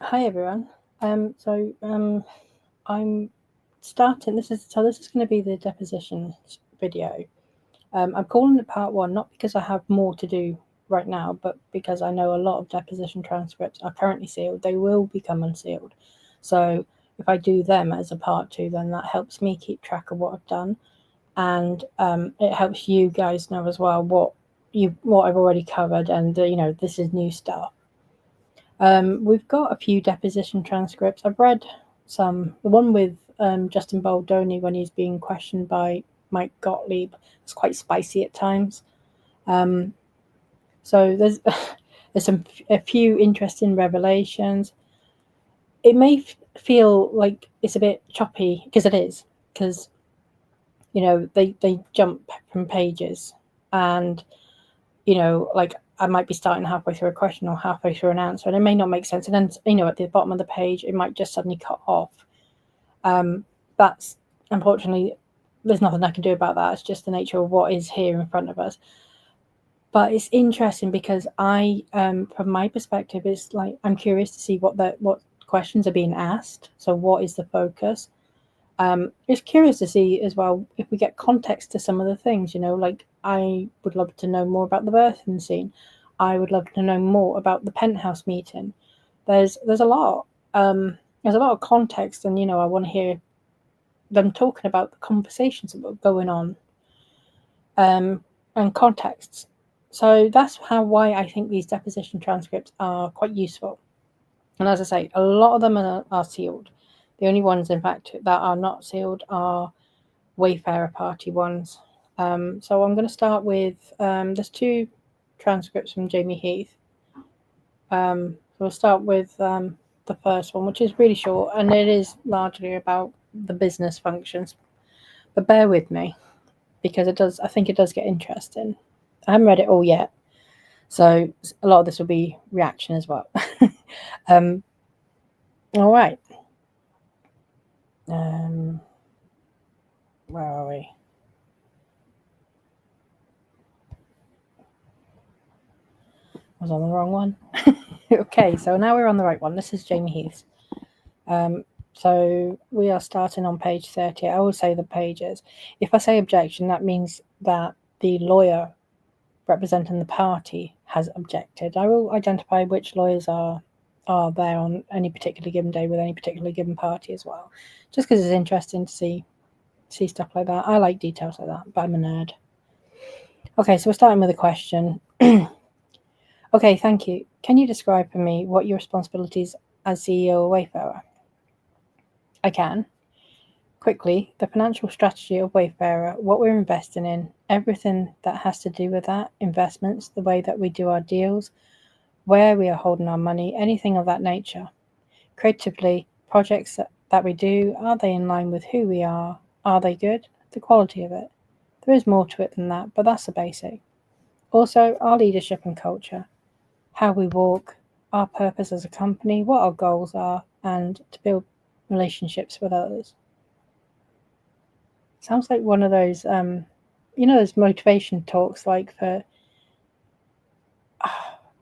Hi everyone. I'm starting. This is going to be the deposition video. I'm calling it part one, not because I have more to do right now, but because I know a lot of deposition transcripts are currently sealed. They will become unsealed. So if I do them as a part two, then that helps me keep track of what I've done, and it helps you guys know as well what I've already covered, and this is new stuff. We've got a few deposition transcripts. I've read some. The one with Justin Baldoni when he's being questioned by Mike Gottlieb is quite spicy at times. Um, so there's a few interesting revelations. It may feel like it's a bit choppy because it is, because they jump from pages, and like I might be starting halfway through a question or halfway through an answer, and it may not make sense. And then, at the bottom of the page, it might just suddenly cut off. That's unfortunately, there's nothing I can do about that. It's just the nature of what is here in front of us. But it's interesting because from my perspective, it's like I'm curious to see what questions are being asked. So, what is the focus? It's curious to see as well if we get context to some of the things, like I would love to know more about the birthing scene. I would love to know more about the penthouse meeting. There's a lot. There's a lot of context, and I want to hear them talking about the conversations that were going on, and contexts. So that's why I think these deposition transcripts are quite useful. And as I say, a lot of them are sealed. The only ones, in fact, that are not sealed are Wayfarer Party ones. So I'm going to start with there's two transcripts from Jamey Heath. So we'll start with the first one, which is really short, and it is largely about the business functions. But bear with me because I think it does get interesting. I haven't read it all yet, so a lot of this will be reaction as well. um, all right. Where are we? I was on the wrong one. Okay, so now we're on the right one. This is Jamey Heath. So we are starting on page 30. I will say the pages. If I say objection, that means that the lawyer representing the party has objected. I will identify which lawyers are there on any particular given day with any particular given party as well, just because it's interesting to see stuff like that. I like details like that, but I'm a nerd. Okay, so we're starting with a question. Okay, thank you. Can you describe for me what your responsibilities as CEO of Wayfarer? I can. Quickly, the financial strategy of Wayfarer, what we're investing in, everything that has to do with that, investments, the way that we do our deals, where we are holding our money, anything of that nature. Creatively, projects that we do, are they in line with who we are? Are they good? The quality of it. There is more to it than that, but that's the basic. Also, our leadership and culture, how we walk, our purpose as a company, what our goals are, and to build relationships with others. Sounds like one of those, those motivation talks, like for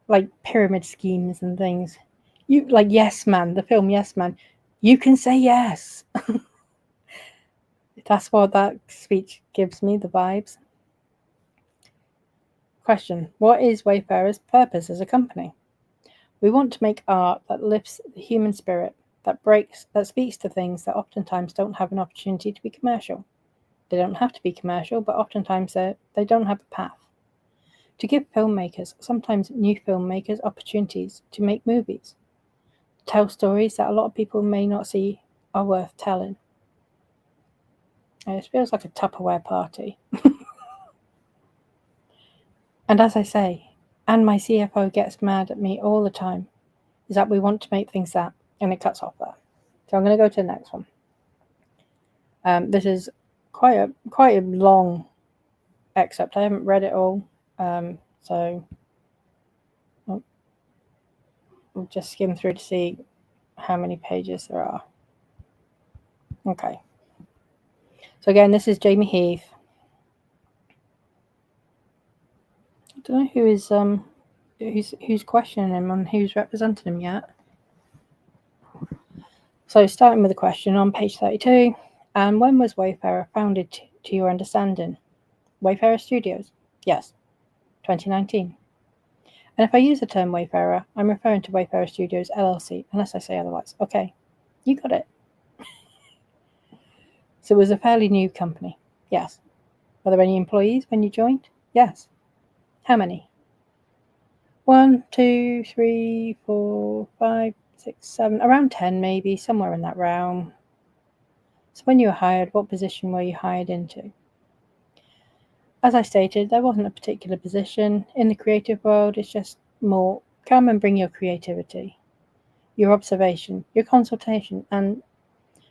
like pyramid schemes and things. You like Yes Man, the film Yes Man. You can say yes. That's what that speech gives me, the vibes. Question: what is Wayfarer's purpose as a company? We want to make art that lifts the human spirit, that speaks to things that oftentimes don't have an opportunity to be commercial. They don't have to be commercial, but oftentimes they don't have a path. To give filmmakers, sometimes new filmmakers, opportunities to make movies, tell stories that a lot of people may not see are worth telling. It feels like a Tupperware party. And as I say, and my CFO gets mad at me all the time, is that we want to make things that, and it cuts off there. So I'm going to go to the next one. This is quite a long excerpt. I haven't read it all, so I'll just skim through to see how many pages there are. Okay. So again, this is Jamey Heath. I don't know who's questioning him and who's representing him yet. So starting with the question on page 32, and when was Wayfarer founded to your understanding? Wayfarer Studios? Yes, 2019. And if I use the term Wayfarer, I'm referring to Wayfarer Studios LLC, unless I say otherwise. Okay, you got it. So it was a fairly new company. Yes. Were there any employees when you joined? Yes. How many? 1, 2, 3, 4, 5, 6, 7, around 10 maybe, somewhere in that realm. So when you were hired, what position were you hired into? As I stated, there wasn't a particular position. In the creative world, it's just more come and bring your creativity, your observation, your consultation, and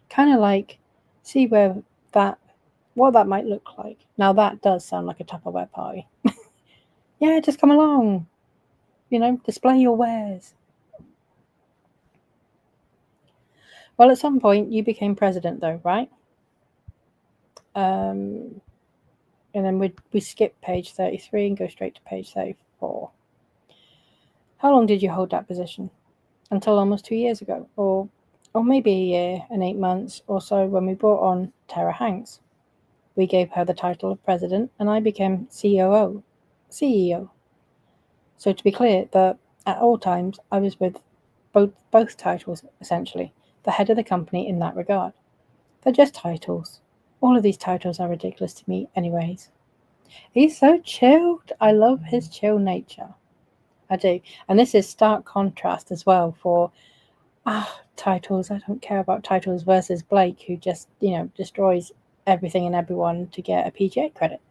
kind of like see what that might look like. Now that does sound like a Tupperware party. Yeah, just come along. Display your wares. Well, at some point you became president, though, right? And then we skip page 33 and go straight to page 34. How long did you hold that position? Until almost 2 years ago, or maybe a year and 8 months or so when we brought on Tara Hanks. We gave her the title of president, and I became CEO. So to be clear, that at all times I was with both titles, essentially, the head of the company in that regard. They're just titles. All of these titles are ridiculous to me anyways. He's so chilled. I love his chill nature. I do. And this is stark contrast as well for titles. I don't care about titles versus Blake, who just, destroys everything and everyone to get a PGA credit.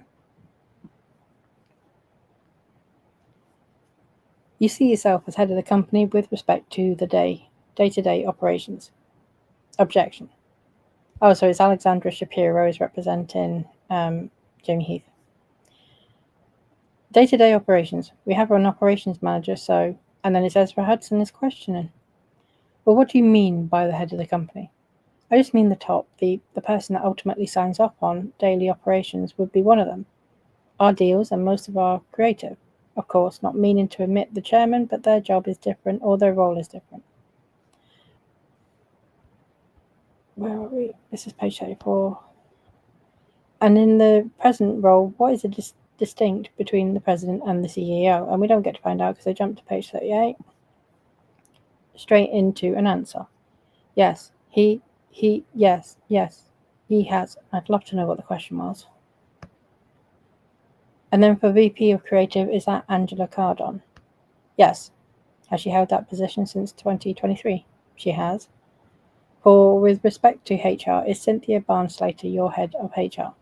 You see yourself as head of the company with respect to the day-to-day operations. Objection. Oh, so it's Alexandra Shapiro is representing Jamey Heath. Day-to-day operations. We have an operations manager, and then it's Ezra Hudson is questioning. Well, what do you mean by the head of the company? I just mean the top, the person that ultimately signs off on daily operations would be one of them. Our deals and most of our creative. Of course, not meaning to omit the chairman, but their job is different or their role is different. Where are we? This is page 34. And in the present role, what is distinct between the president and the CEO? And we don't get to find out because I jumped to page 38. Straight into an answer. Yes, yes, he has. I'd love to know what the question was. And then for VP of Creative, is that Angela Cardon? Yes. Has she held that position since 2023? She has. For with respect to HR, is Cynthia Barnes-Slater your head of HR?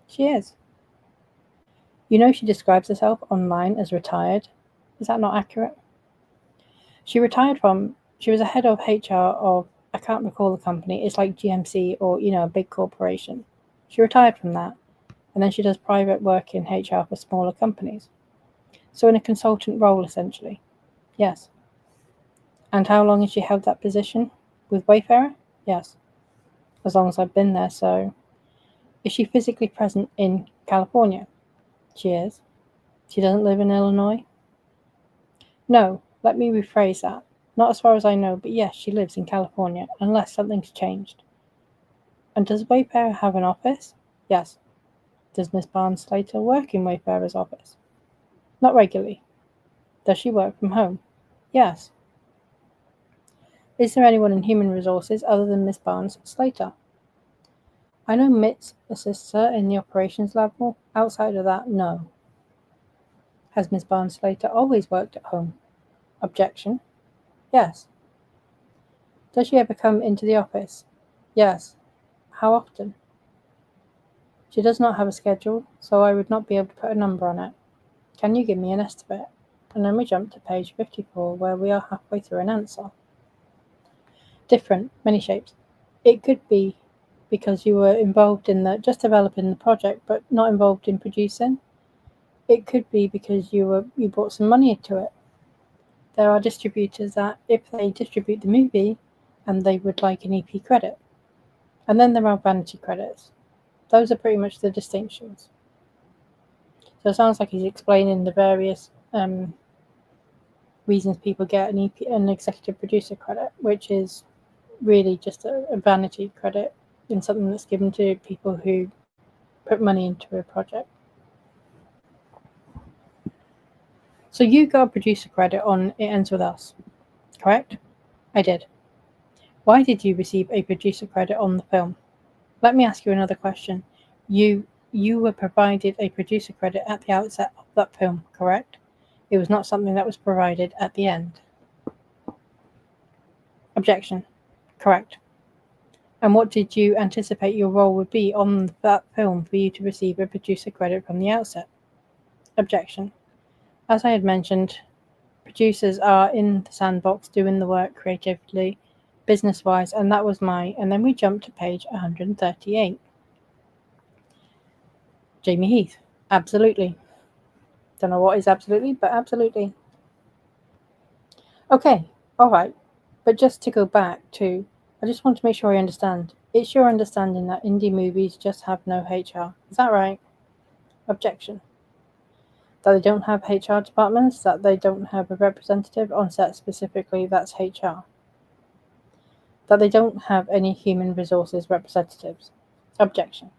She is. She describes herself online as retired. Is that not accurate? She was a head of HR of, I can't recall the company, it's like GMC or, a big corporation. She retired from that, and then she does private work in HR for smaller companies. So in a consultant role, essentially. Yes. And how long has she held that position? With Wayfarer? Yes. As long as I've been there, so. Is she physically present in California? She is. She doesn't live in Illinois? No, let me rephrase that. Not as far as I know, but yes, she lives in California, unless something's changed. And does Wayfarer have an office? Yes. Does Miss Barnes-Slater work in Wayfarer's office? Not regularly. Does she work from home? Yes. Is there anyone in human resources other than Miss Barnes-Slater? I know Mitz assists her in the operations level. Outside of that, no. Has Miss Barnes-Slater always worked at home? Objection. Yes. Does she ever come into the office? Yes. How often? She does not have a schedule, so I would not be able to put a number on it. Can you give me an estimate? And then we jump to page 54, where we are halfway through an answer. Different, many shapes. It could be because you were involved in just developing the project, but not involved in producing. It could be because you brought some money into it. There are distributors that, if they distribute the movie, and they would like an EP credit. And then there are vanity credits. Those are pretty much the distinctions. So it sounds like he's explaining the various reasons people get an executive producer credit, which is really just a vanity credit in something that's given to people who put money into a project. So you got a producer credit on It Ends With Us, correct? I did. Why did you receive a producer credit on the film? Let me ask you another question. You were provided a producer credit at the outset of that film, correct? It was not something that was provided at the end. Objection. Correct. And what did you anticipate your role would be on that film for you to receive a producer credit from the outset? Objection. As I had mentioned, producers are in the sandbox doing the work creatively, business-wise, and that was and then we jump to page 138. Jamey Heath. Absolutely. Don't know what is absolutely, but absolutely. Okay, alright. But just to go back to, I just want to make sure I understand. It's your understanding that indie movies just have no HR. Is that right? Objection. That they don't have HR departments, that they don't have a representative on set specifically, that's HR. That they don't have any human resources representatives. Objection.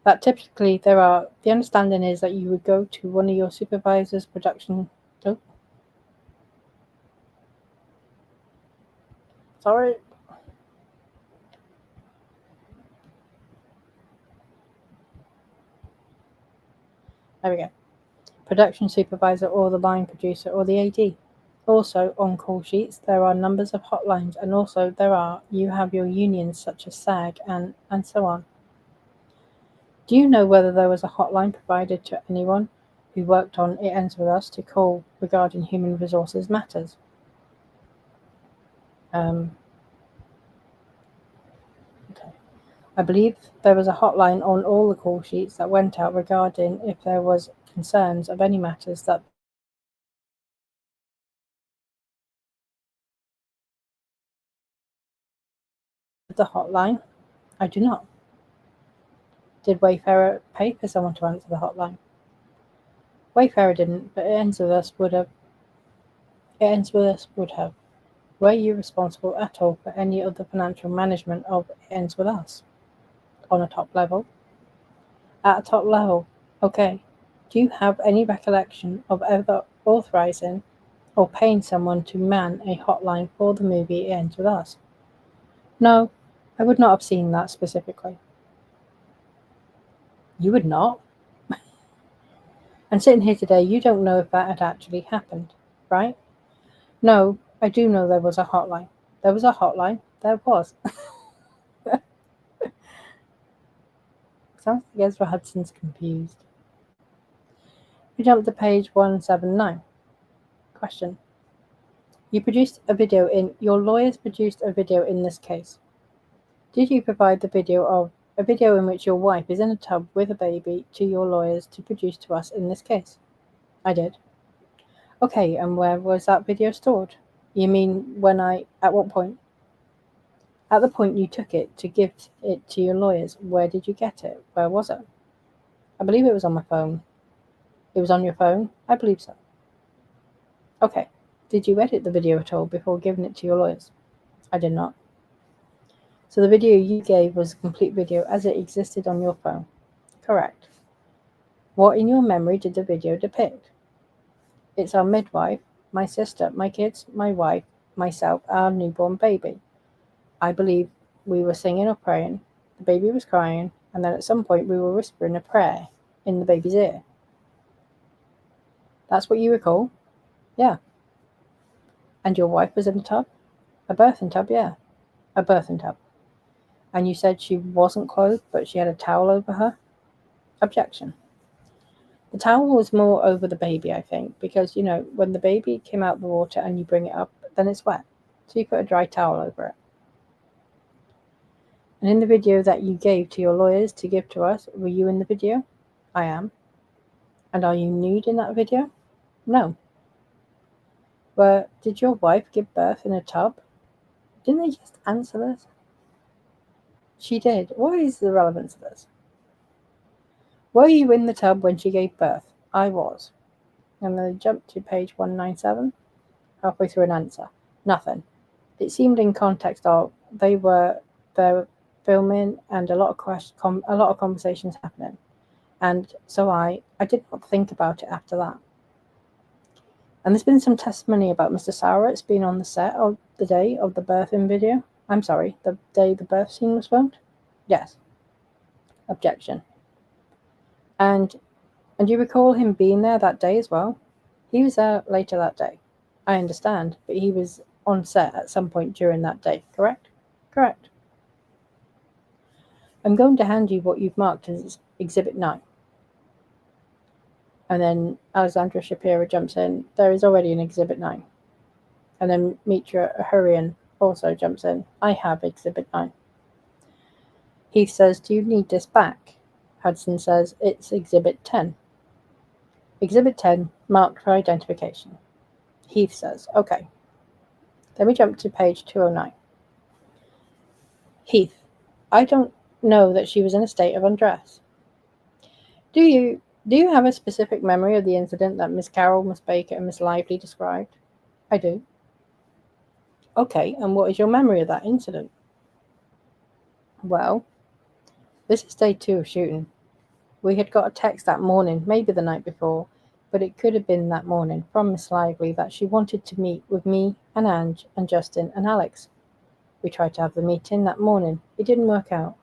That typically there are, the understanding is that you would go to one of your supervisors' production. Oh. Sorry. There we go. Production supervisor or the line producer or the AD. Also, on call sheets, there are numbers of hotlines, and also you have your unions such as SAG and so on. Do you know whether there was a hotline provided to anyone who worked on It Ends With Us to call regarding human resources matters? Okay. I believe there was a hotline on all the call sheets that went out regarding if there was concerns of any matters that the hotline. I do not. Did Wayfarer pay for someone to answer the hotline? Wayfarer didn't, but It Ends With Us would have. It Ends With Us would have. Were you responsible at all for any of the financial management of It Ends With Us? On a top level? At a top level, okay. Do you have any recollection of ever authorizing or paying someone to man a hotline for the movie It Ends With Us? No, I would not have seen that specifically. You would not? And sitting here today, you don't know if that had actually happened, right? No, I do know there was a hotline. There was a hotline. There was. Sounds like Ezra Hudson's confused. We jump to page 179. Question. Your lawyers produced a video in this case. Did you provide a video in which your wife is in a tub with a baby to your lawyers to produce to us in this case? I did. Okay, and where was that video stored? You mean at what point? At the point you took it to give it to your lawyers. Where did you get it? Where was it? I believe it was on my phone. It was on your phone? I believe so. Okay. Did you edit the video at all before giving it to your lawyers? I did not. So the video you gave was a complete video as it existed on your phone? Correct. What in your memory did the video depict? It's our midwife, my sister, my kids, my wife, myself, our newborn baby. I believe we were singing or praying, the baby was crying, and then at some point we were whispering a prayer in the baby's ear. That's what you recall? Yeah. And your wife was in a tub? A birthing tub, yeah. A birthing tub. And you said she wasn't clothed, but she had a towel over her? Objection. The towel was more over the baby, I think, because, when the baby came out of the water and you bring it up, then it's wet. So you put a dry towel over it. And in the video that you gave to your lawyers to give to us, were you in the video? I am. And are you nude in that video? No. Did your wife give birth in a tub? Didn't they just answer this? She did. What is the relevance of this? Were you in the tub when she gave birth? I was. And then jump to page 197, halfway through an answer. Nothing. It seemed in context of they were filming and a lot of conversations happening, and so I did not think about it after that. And there's been some testimony about Mr. Sauer's being on the set of the day of the birthing video. I'm sorry, the day the birth scene was filmed? Yes. Objection. And you recall him being there that day as well? He was there later that day. I understand, but he was on set at some point during that day, correct? Correct. I'm going to hand you what you've marked as Exhibit 9. And then Alexandra Shapiro jumps in. There is already an Exhibit 9. And then Mitra Hurrian also jumps in. I have Exhibit 9. Heath says, do you need this back? Hudson says, it's Exhibit 10. Exhibit 10, marked for identification. Heath says, okay. Then we jump to page 209. Heath, I don't know that she was in a state of undress. Do you have a specific memory of the incident that Miss Carroll, Miss Baker, and Miss Lively described? I do. Okay, and what is your memory of that incident? Well, this is day 2 of shooting. We had got a text that morning, maybe the night before, but it could have been that morning, from Miss Lively that she wanted to meet with me and Ange and Justin and Alex. We tried to have the meeting that morning. It didn't work out.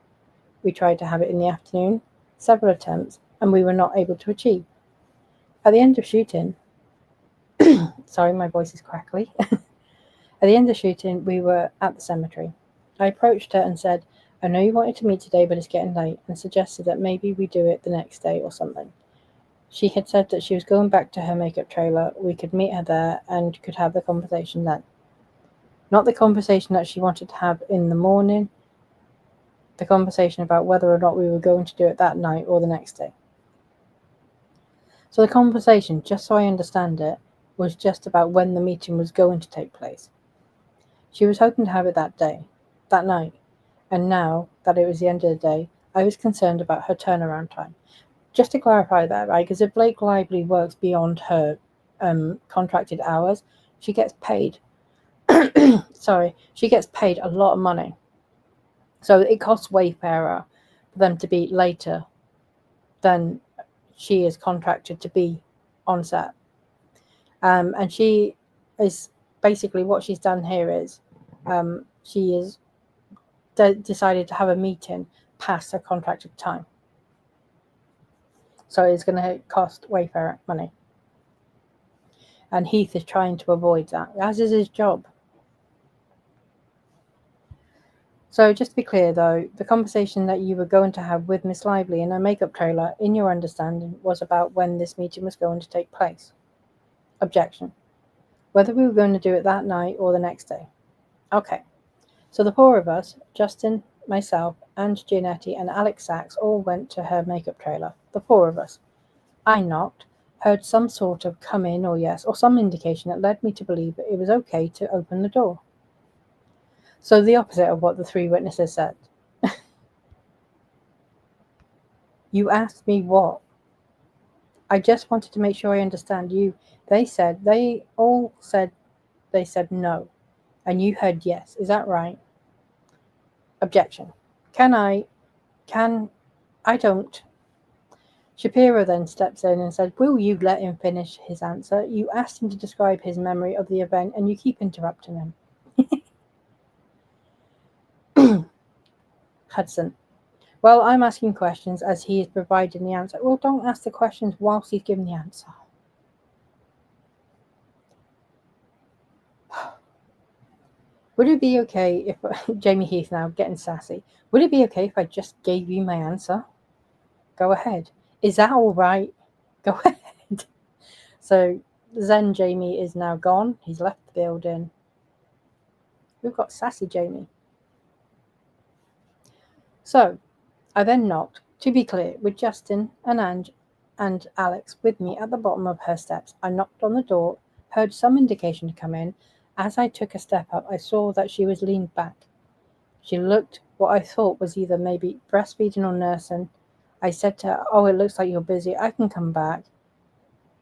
We tried to have it in the afternoon, several attempts, and we were not able to achieve. At the end of shooting, sorry, my voice is crackly. At the end of shooting, we were at the cemetery. I approached her and said, I know you wanted to meet today, but it's getting late, and suggested that maybe we do it the next day or something. She had said that she was going back to her makeup trailer. We could meet her there and could have the conversation then. Not the conversation that she wanted to have in the morning, the conversation about whether or not we were going to do it that night or the next day. So the conversation, just so I understand it, was just about when the meeting was going to take place. She was hoping to have it that day, that night, and now that it was the end of the day, I was concerned about her turnaround time. Just to clarify that, right, because if Blake Lively works beyond her contracted hours, she gets paid. She gets paid a lot of money. So it costs Wayfarer for them to be later than she is contracted to be on set. And she is basically, what she's done here is she is decided to have a meeting past her contracted time. So it's going to cost Wayfarer money. And Heath is trying to avoid that, as is his job. So just to be clear though, the conversation that you were going to have with Miss Lively in her makeup trailer, in your understanding, was about when this meeting was going to take place. Objection. Whether we were going to do it that night or the next day. Okay. So the 4 of us, Justin, myself, and Giannetti and Alex Sachs, all went to her makeup trailer. The 4 of us. I knocked, heard some sort of come in or yes, or some indication that led me to believe that it was okay to open the door. So the opposite of what the 3 witnesses said. You asked me what? I just wanted to make sure I understand you. They all said no. And you heard yes. Is that right? Objection. I don't. Shapiro then steps in and said, will you let him finish his answer? You asked him to describe his memory of the event and you keep interrupting him. Hudson. Well, I'm asking questions as he is providing the answer. Well, don't ask the questions whilst he's giving the answer. Would it be okay if, Jamey Heath now getting sassy, would it be okay if I just gave you my answer? Go ahead. Is that all right? Go ahead. So Zen Jamey is now gone. He's left the building. We've got sassy Jamey. So I then knocked, to be clear, with Justin and Ange and Alex with me at the bottom of her steps. I knocked on the door, heard some indication to come in. As I took a step up, I saw that she was leaned back. She looked what I thought was either maybe breastfeeding or nursing. I said to her, oh, it looks like you're busy. I can come back.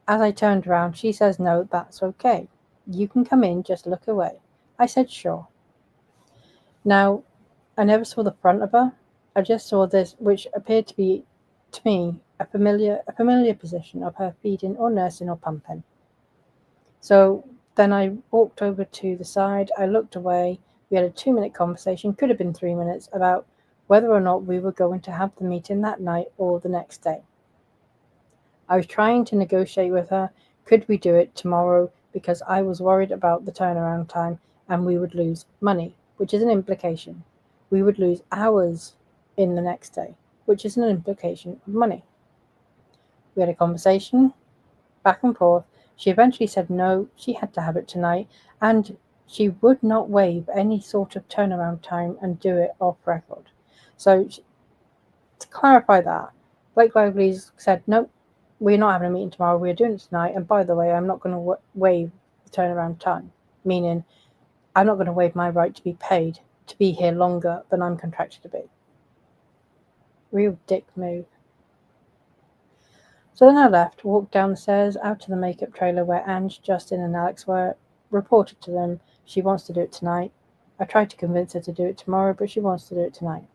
As I turned around, she says, no, that's okay. You can come in, just look away. I said, sure. Now, I never saw the front of her. I just saw this, which appeared to be, to me, a familiar position of her feeding or nursing or pumping. So then I walked over to the side. I looked away. We had a 2-minute conversation, could have been 3 minutes, about whether or not we were going to have the meeting that night or the next day. I was trying to negotiate with her. Could we do it tomorrow? Because I was worried about the turnaround time and we would lose money, which is an implication. We would lose hours in the next day, which is an implication of money. We had a conversation, back and forth. She eventually said no, she had to have it tonight, and she would not waive any sort of turnaround time and do it off record. So, to clarify that, Blake Lively's said, no, we're not having a meeting tomorrow, we're doing it tonight, and by the way, I'm not going to waive the turnaround time, meaning I'm not going to waive my right to be paid to be here longer than I'm contracted to be. Real dick move. So then I left, walked down the stairs, out to the makeup trailer where Ange, Justin, and Alex were, reported to them she wants to do it tonight. I tried to convince her to do it tomorrow, but she wants to do it tonight.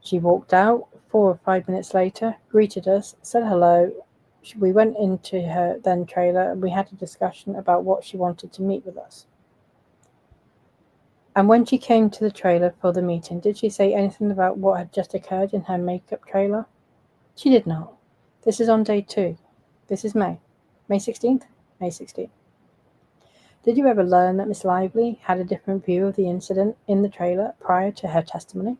She walked out 4 or 5 minutes later, greeted us, said hello. We went into her then trailer and we had a discussion about what she wanted to meet with us. And when she came to the trailer for the meeting, did she say anything about what had just occurred in her makeup trailer? She did not. This is on day 2. This is May. May 16th? May 16th. Did you ever learn that Miss Lively had a different view of the incident in the trailer prior to her testimony?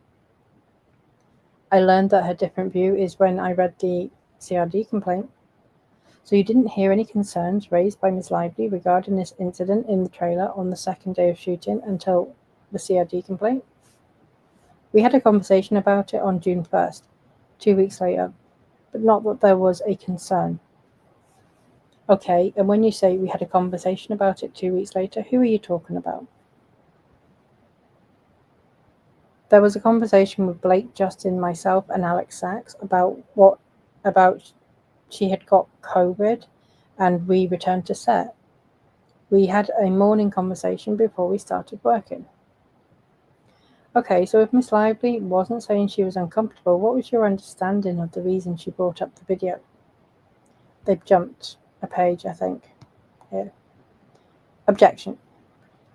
I learned that her different view is when I read the CRD complaint. So you didn't hear any concerns raised by Miss Lively regarding this incident in the trailer on the second day of shooting until the CRD complaint? We had a conversation about it on June 1st, 2 weeks later, but not that there was a concern. Okay, and when you say we had a conversation about it 2 weeks later, who are you talking about? There was a conversation with Blake, Justin, myself, and Alex Sachs about she had got COVID and we returned to set. We had a morning conversation before we started working. Okay, so if Miss Lively wasn't saying she was uncomfortable, what was your understanding of the reason she brought up the video? They've jumped a page, I think. Here. Objection.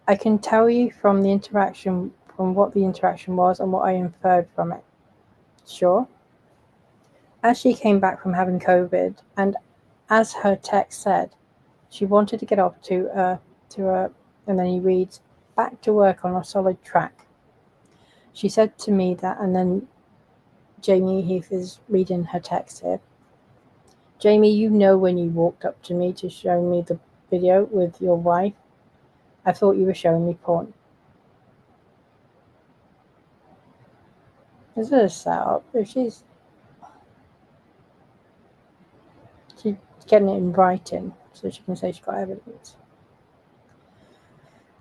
I can tell you from what the interaction was and what I inferred from it. Sure. As she came back from having COVID, and as her text said, she wanted to get off to and then he reads, back to work on a solid track. She said to me that, and then Jamey, Heath is reading her text here. Jamey, you know when you walked up to me to show me the video with your wife, I thought you were showing me porn. Is it a setup? If she's getting it in writing so she can say she got evidence.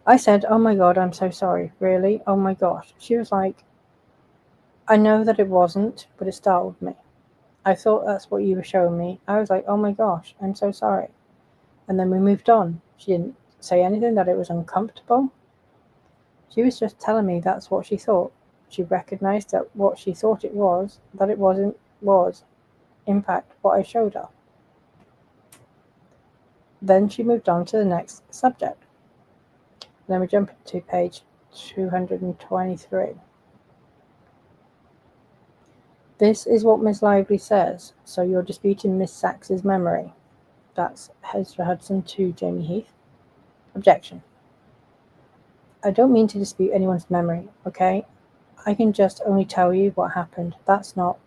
I said, oh my God, I'm so sorry. Really? Oh my gosh. She was like, I know that it wasn't, but it startled me. I thought that's what you were showing me. I was like, oh my gosh, I'm so sorry. And then we moved on. She didn't say anything that it was uncomfortable. She was just telling me that's what she thought. She recognized that what she thought it was, that it wasn't, was, in fact, what I showed her. Then she moved on to the next subject. Then we jump to page 223. This is what Miss Lively says. So you're disputing Miss Sachs's memory. That's Hezra Hudson to Jamey Heath. Objection. I don't mean to dispute anyone's memory, okay? I can just only tell you what happened. That's not.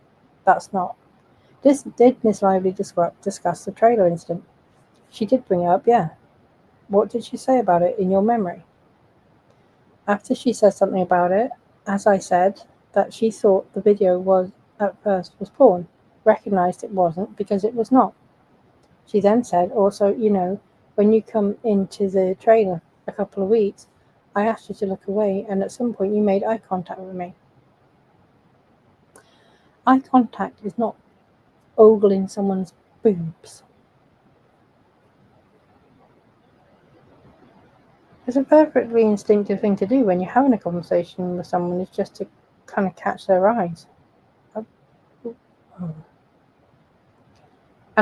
Did Miss Lively discuss the trailer incident? She did bring it up, yeah. What did she say about it in your memory? After she said something about it, as I said, that she thought the video was porn, recognized it wasn't because it was not. She then said, also, when you come into the trailer a couple of weeks, I asked you to look away, and at some point you made eye contact with me. Eye contact is not ogling someone's boobs. It's a perfectly instinctive thing to do when you're having a conversation with someone, is just to kind of catch their eyes. And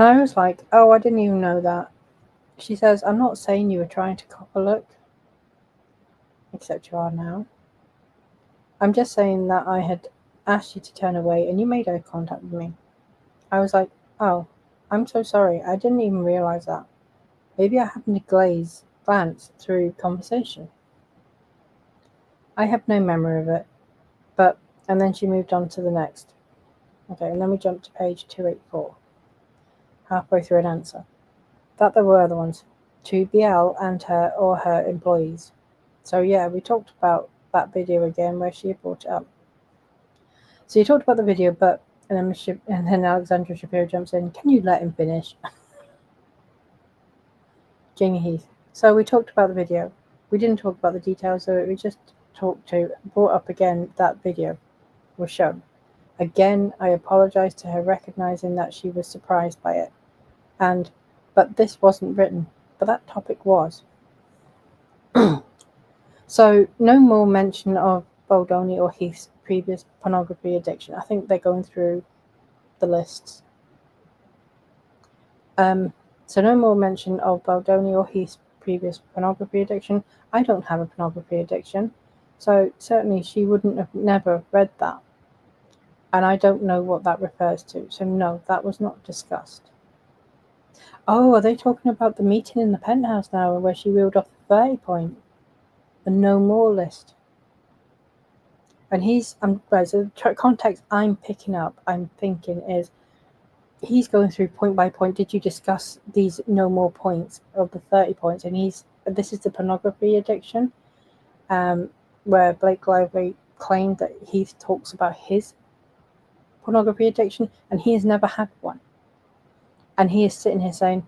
I was like, oh, I didn't even know that. She says, I'm not saying you were trying to cop a look, except you are now. I'm just saying that I had asked you to turn away and you made eye contact with me. I was like, oh, I'm so sorry. I didn't even realize that. Maybe I happened to glance through conversation. I have no memory of it, but, and then she moved on to the next. Okay, and then we jumped to page 284. Halfway through an answer. That there were other ones. To BL and her or her employees. So yeah, we talked about that video again where she brought it up. So you talked about the video, but and then Alexandra Shapiro jumps in. Can you let him finish? Jamey Heath. So we talked about the video. We didn't talk about the details of it. We just brought up again that video was shown. Again, I apologized to her, recognizing that she was surprised by it. But this wasn't written, but that topic was. So no more mention of Baldoni or Heath's previous pornography addiction. I think they're going through the lists. So no more mention of Baldoni or Heath's previous pornography addiction. I don't have a pornography addiction, so certainly she wouldn't have never read that. And I don't know what that refers to. So no, that was not discussed. Oh, are they talking about the meeting in the penthouse now where she reeled off the 30 point? The no more list. And so the context I'm picking up, I'm thinking is, he's going through point by point. Did you discuss these no more points of the 30 points? And this is the pornography addiction, where Blake Lively claimed that Heath talks about his pornography addiction, and he has never had one. And he is sitting here saying,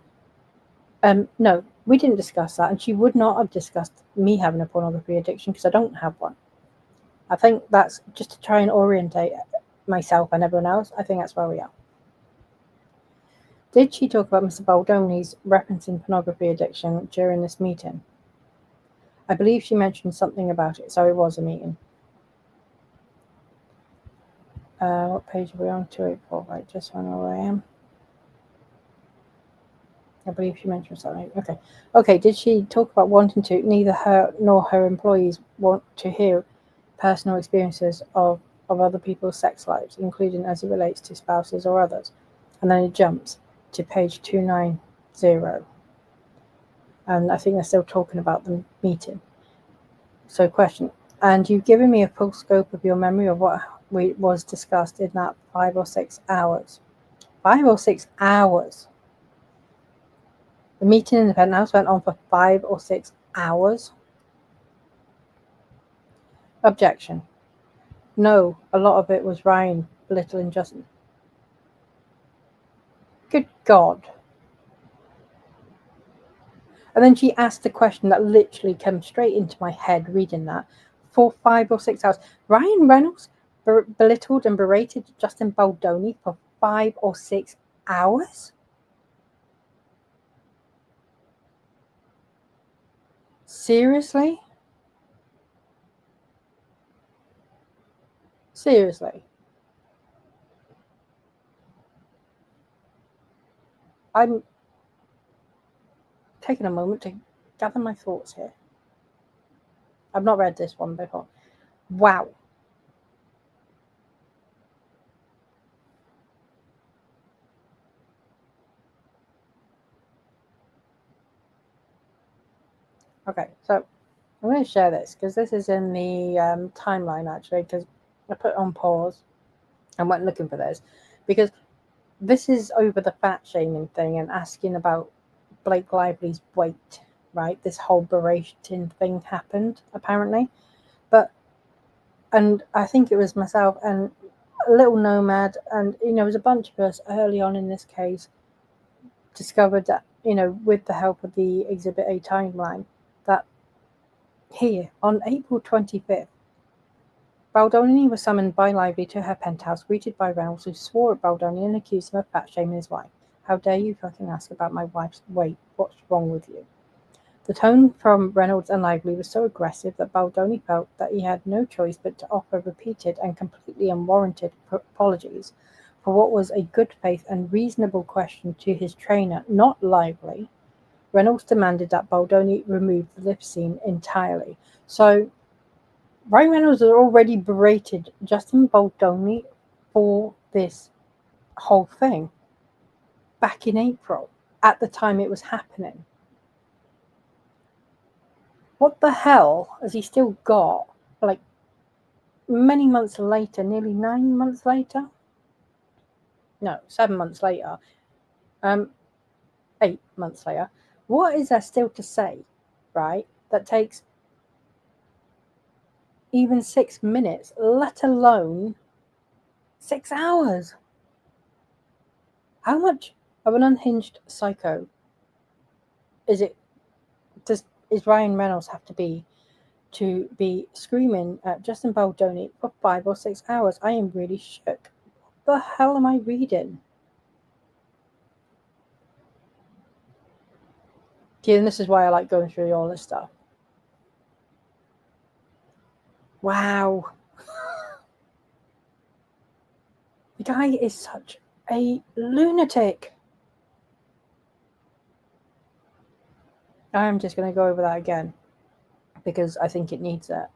no, we didn't discuss that, and she would not have discussed me having a pornography addiction because I don't have one. I think that's just to try and orientate myself and everyone else. I think that's where we are. Did she talk about Mr. Baldoni's referencing pornography addiction during this meeting? I believe she mentioned something about it, so it was a meeting. What page are we on? 284, right? Just so I know where I am. I believe she mentioned something. Okay, did she talk about wanting to, neither her nor her employees want to hear personal experiences of other people's sex lives, including as it relates to spouses or others? And then it jumps to page 290. And I think they're still talking about the meeting. So question, and you've given me a full scope of your memory of what was discussed in that 5 or 6 hours. 5 or 6 hours? The meeting in the penthouse went on for 5 or 6 hours? Objection. No, a lot of it was Ryan belittling Justin. Good God. And then she asked a question that literally came straight into my head reading that. For 5 or 6 hours. Ryan Reynolds belittled and berated Justin Baldoni for 5 or 6 hours? Seriously? Seriously? I'm taking a moment to gather my thoughts here. I've not read this one before. Wow. Okay, so I'm going to share this because this is in the timeline actually, because I put it on pause and went looking for this because this is over the fat shaming thing and asking about Blake Lively's weight, right? This whole berating thing happened apparently, and I think it was myself and a little nomad, and it was a bunch of us early on in this case discovered that with the help of the Exhibit A timeline that here on April 25th, Baldoni was summoned by Lively to her penthouse, greeted by Reynolds, who swore at Baldoni and accused him of fat shaming his wife. How dare you fucking ask about my wife's weight? What's wrong with you? The tone from Reynolds and Lively was so aggressive that Baldoni felt that he had no choice but to offer repeated and completely unwarranted apologies for what was a good faith and reasonable question to his trainer, not Lively. Reynolds demanded that Baldoni remove the lift scene entirely. So Ryan Reynolds had already berated Justin Baldoni for this whole thing back in April, at the time it was happening. What the hell has he still got, like, many months later, nearly 9 months later? No, 7 months later. 8 months later. What is there still to say, right, that takes even 6 minutes, let alone 6 hours? How much of an unhinged psycho is Ryan Reynolds have to be screaming at Justin Baldoni for 5 or 6 hours? I am really shook. What the hell am I reading? And this is why I like going through all this stuff. Wow. The guy is such a lunatic. I'm just going to go over that again because I think it needs it.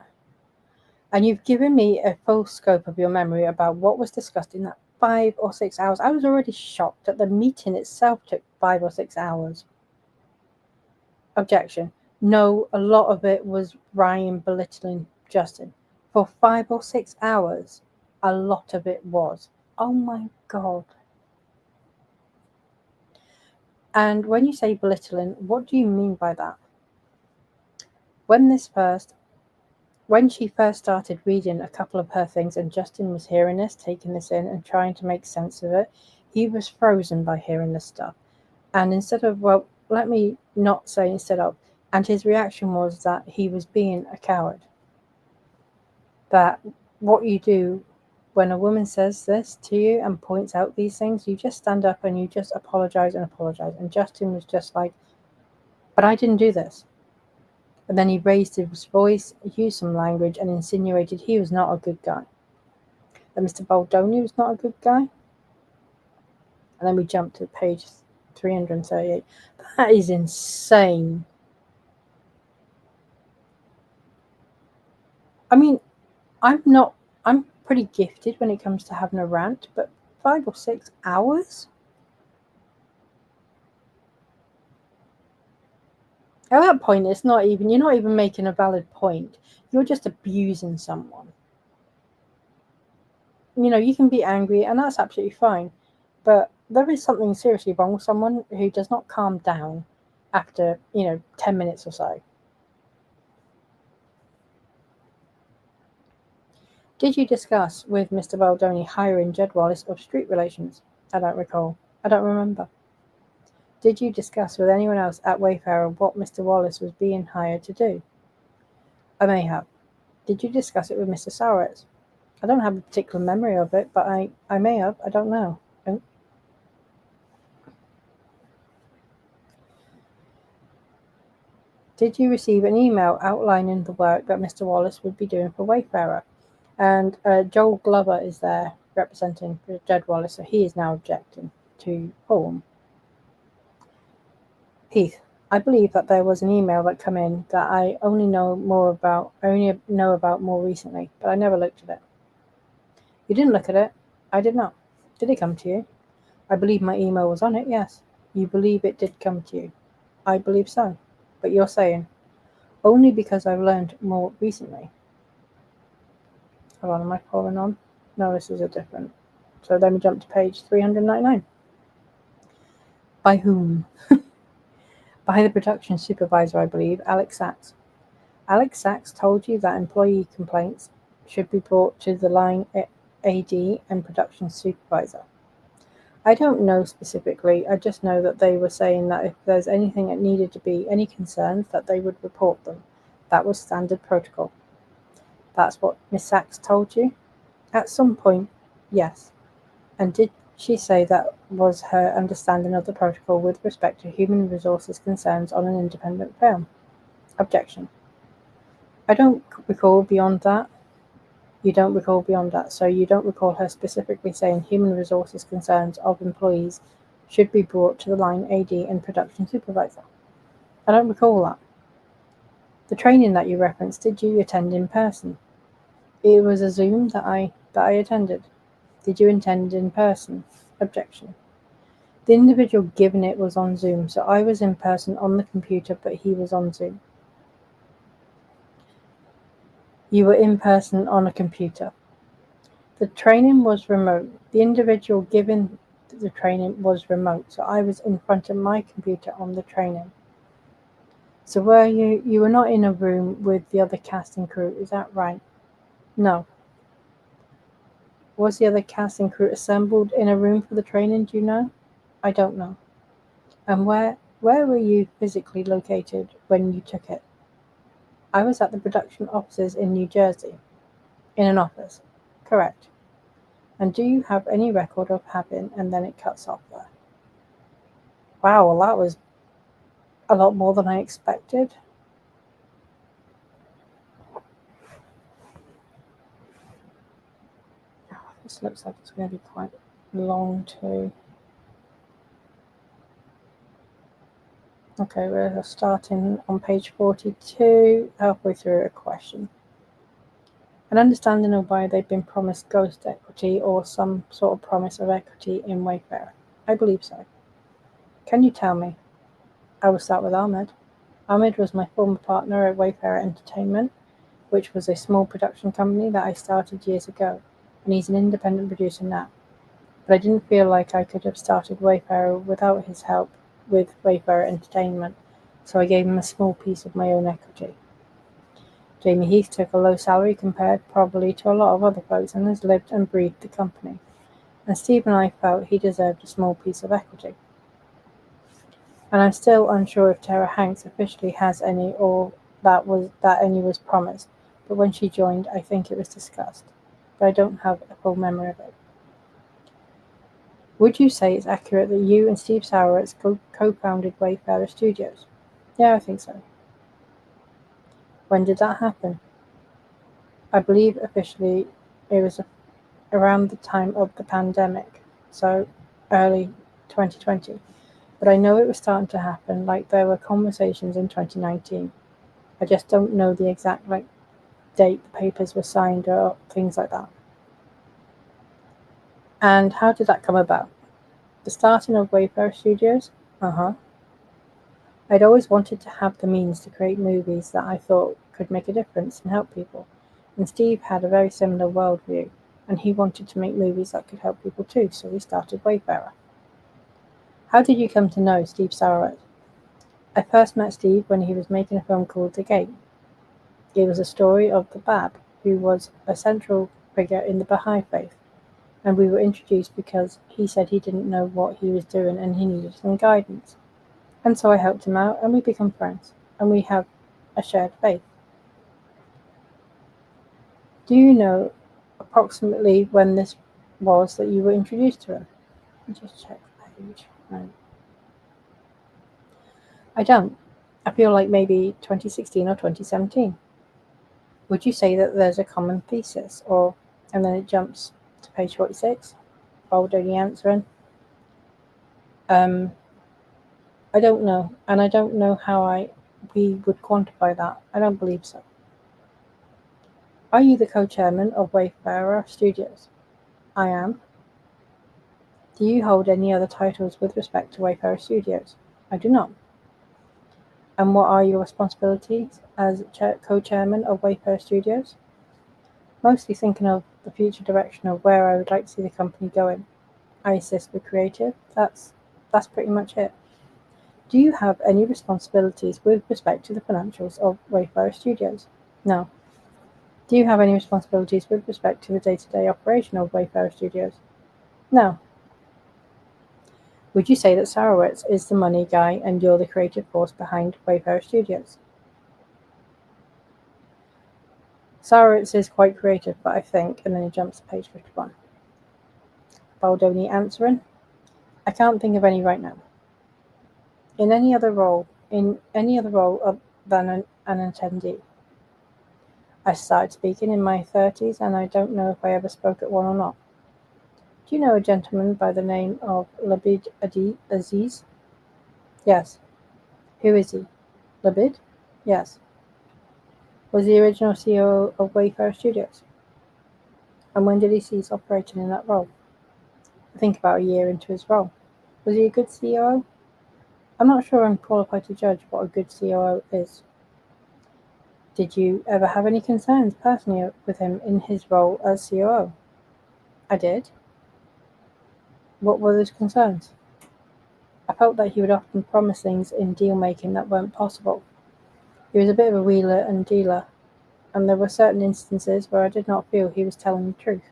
And you've given me a full scope of your memory about what was discussed in that 5 or 6 hours. I was already shocked that the meeting itself took 5 or 6 hours. Objection. No, a lot of it was Ryan belittling Justin. For 5 or 6 hours, a lot of it was. Oh my God. And when you say belittling, what do you mean by that? When she first started reading a couple of her things and Justin was hearing this, taking this in and trying to make sense of it, he was frozen by hearing this stuff. And instead of, well, let me not say instead of, and his reaction was that he was being a coward. That what you do when a woman says this to you and points out these things, you just stand up and you just apologize and apologize. And Justin was just like, but I didn't do this. And then he raised his voice, used some language, and insinuated he was not a good guy. That Mr. Baldoni was not a good guy. And then we jumped to page 338. That is insane. I mean, I'm pretty gifted when it comes to having a rant, but 5 or 6 hours? At that point, you're not even making a valid point. You're just abusing someone. You can be angry, and that's absolutely fine. But there is something seriously wrong with someone who does not calm down after, 10 minutes or so. Did you discuss with Mr. Baldoni hiring Jed Wallace of Street Relations? I don't recall. I don't remember. Did you discuss with anyone else at Wayfarer what Mr. Wallace was being hired to do? I may have. Did you discuss it with Mr. Sauritz? I don't have a particular memory of it, but I may have. I don't know. Did you receive an email outlining the work that Mr. Wallace would be doing for Wayfarer? And Joel Glover is there representing Jed Wallace, so he is now objecting to form. Heath, I believe that there was an email that came in that I only know about more recently, but I never looked at it. You didn't look at it? I did not. Did it come to you? I believe my email was on it, yes. You believe it did come to you? I believe so. But you're saying, only because I've learned more recently. Hold on, am I falling on? No, this is a different. So then we jump to page 399. By whom? By the production supervisor, I believe, Alex Sachs. Alex Sachs told you that employee complaints should be brought to the line AD and production supervisor. I don't know specifically. I just know that they were saying that if there's anything that needed to be any concerns, that they would report them. That was standard protocol. That's what Miss Sachs told you? At some point, yes. And did she say that was her understanding of the protocol with respect to human resources concerns on an independent film? Objection. I don't recall beyond that. You don't recall beyond that, so you don't recall her specifically saying human resources concerns of employees should be brought to the line AD and production supervisor. I don't recall that. The training that you referenced, did you attend in person? It was a Zoom that I attended. Did you attend in person? Objection. The individual given it was on Zoom, so I was in person on the computer, but he was on Zoom. You were in person on a computer. The training was remote. The individual given the training was remote, so I was in front of my computer on the training. So were you were not in a room with the other cast and crew, is that right? No. Was the other cast and crew assembled in a room for the training, do you know? I don't know. And where were you physically located when you took it? I was at the production offices in New Jersey. In an office. Correct. And do you have any record of having, and then it cuts off there. Wow, well that was a lot more than I expected. This looks like it's going to be quite long too. Okay, we're starting on page 42, halfway through a question. An understanding of why they've been promised ghost equity or some sort of promise of equity in Wayfair. I believe so. Can you tell me? I will start with Ahmed. Ahmed was my former partner at Wayfair Entertainment, which was a small production company that I started years ago, and he's an independent producer now. But I didn't feel like I could have started Wayfair without his help with Wayfair Entertainment, so I gave him a small piece of my own equity. Jamey Heath took a low salary compared probably to a lot of other folks and has lived and breathed the company, and Steve and I felt he deserved a small piece of equity. And I'm still unsure if Tara Hanks officially has any or that any was promised, but when she joined I think it was discussed, but I don't have a full memory of it. Would you say it's accurate that you and Steve Sauerwitz co-founded Wayfarer Studios? Yeah, I think so. When did that happen? I believe officially it was around the time of the pandemic, so early 2020. But I know it was starting to happen, like there were conversations in 2019. I just don't know the exact date the papers were signed or things like that. And how did that come about? The starting of Wayfarer Studios? I'd always wanted to have the means to create movies that I thought could make a difference and help people. And Steve had a very similar worldview, and he wanted to make movies that could help people too, so we started Wayfarer. How did you come to know Steve Sauerwitz? I first met Steve when he was making a film called The Gate. It was a story of the Bab, who was a central figure in the Baha'i faith, and we were introduced because he said he didn't know what he was doing and he needed some guidance. And so I helped him out, and we become friends, and we have a shared faith. Do you know approximately when this was that you were introduced to him? Let me just check the page. No. I don't. I feel like maybe 2016 or 2017. Would you say that there's a common thesis, or, and then it jumps to page 46, Baldoni answering. I don't know, and I don't know how we would quantify that. I don't believe so. Are you the co-chairman of Wayfarer Studios? I am. Do you hold any other titles with respect to Wayfarer Studios? I do not. And what are your responsibilities as co-chairman of Wayfarer Studios? Mostly thinking of the future direction of where I would like to see the company going. I assist with creative. That's pretty much it. Do you have any responsibilities with respect to the financials of Wayfarer Studios? No. Do you have any responsibilities with respect to the day-to-day operation of Wayfarer Studios? No. Would you say that Sauerwitz is the money guy and you're the creative force behind Wayfarer Studios? Sauerwitz is quite creative, but I think, and then he jumps to page 51. Baldoni answering. I can't think of any right now. In any other role than an attendee. I started speaking in my 30s, and I don't know if I ever spoke at one or not. Do you know a gentleman by the name of Labid Aziz? Yes. Who is he? Labid? Yes. Was the original CEO of Wayfarer Studios? And when did he cease operating in that role? I think about a year into his role. Was he a good COO? I'm not sure I'm qualified to judge what a good COO is. Did you ever have any concerns personally with him in his role as COO? I did. What were those concerns? I felt that he would often promise things in deal making that weren't possible. He was a bit of a wheeler and dealer, and there were certain instances where I did not feel he was telling the truth.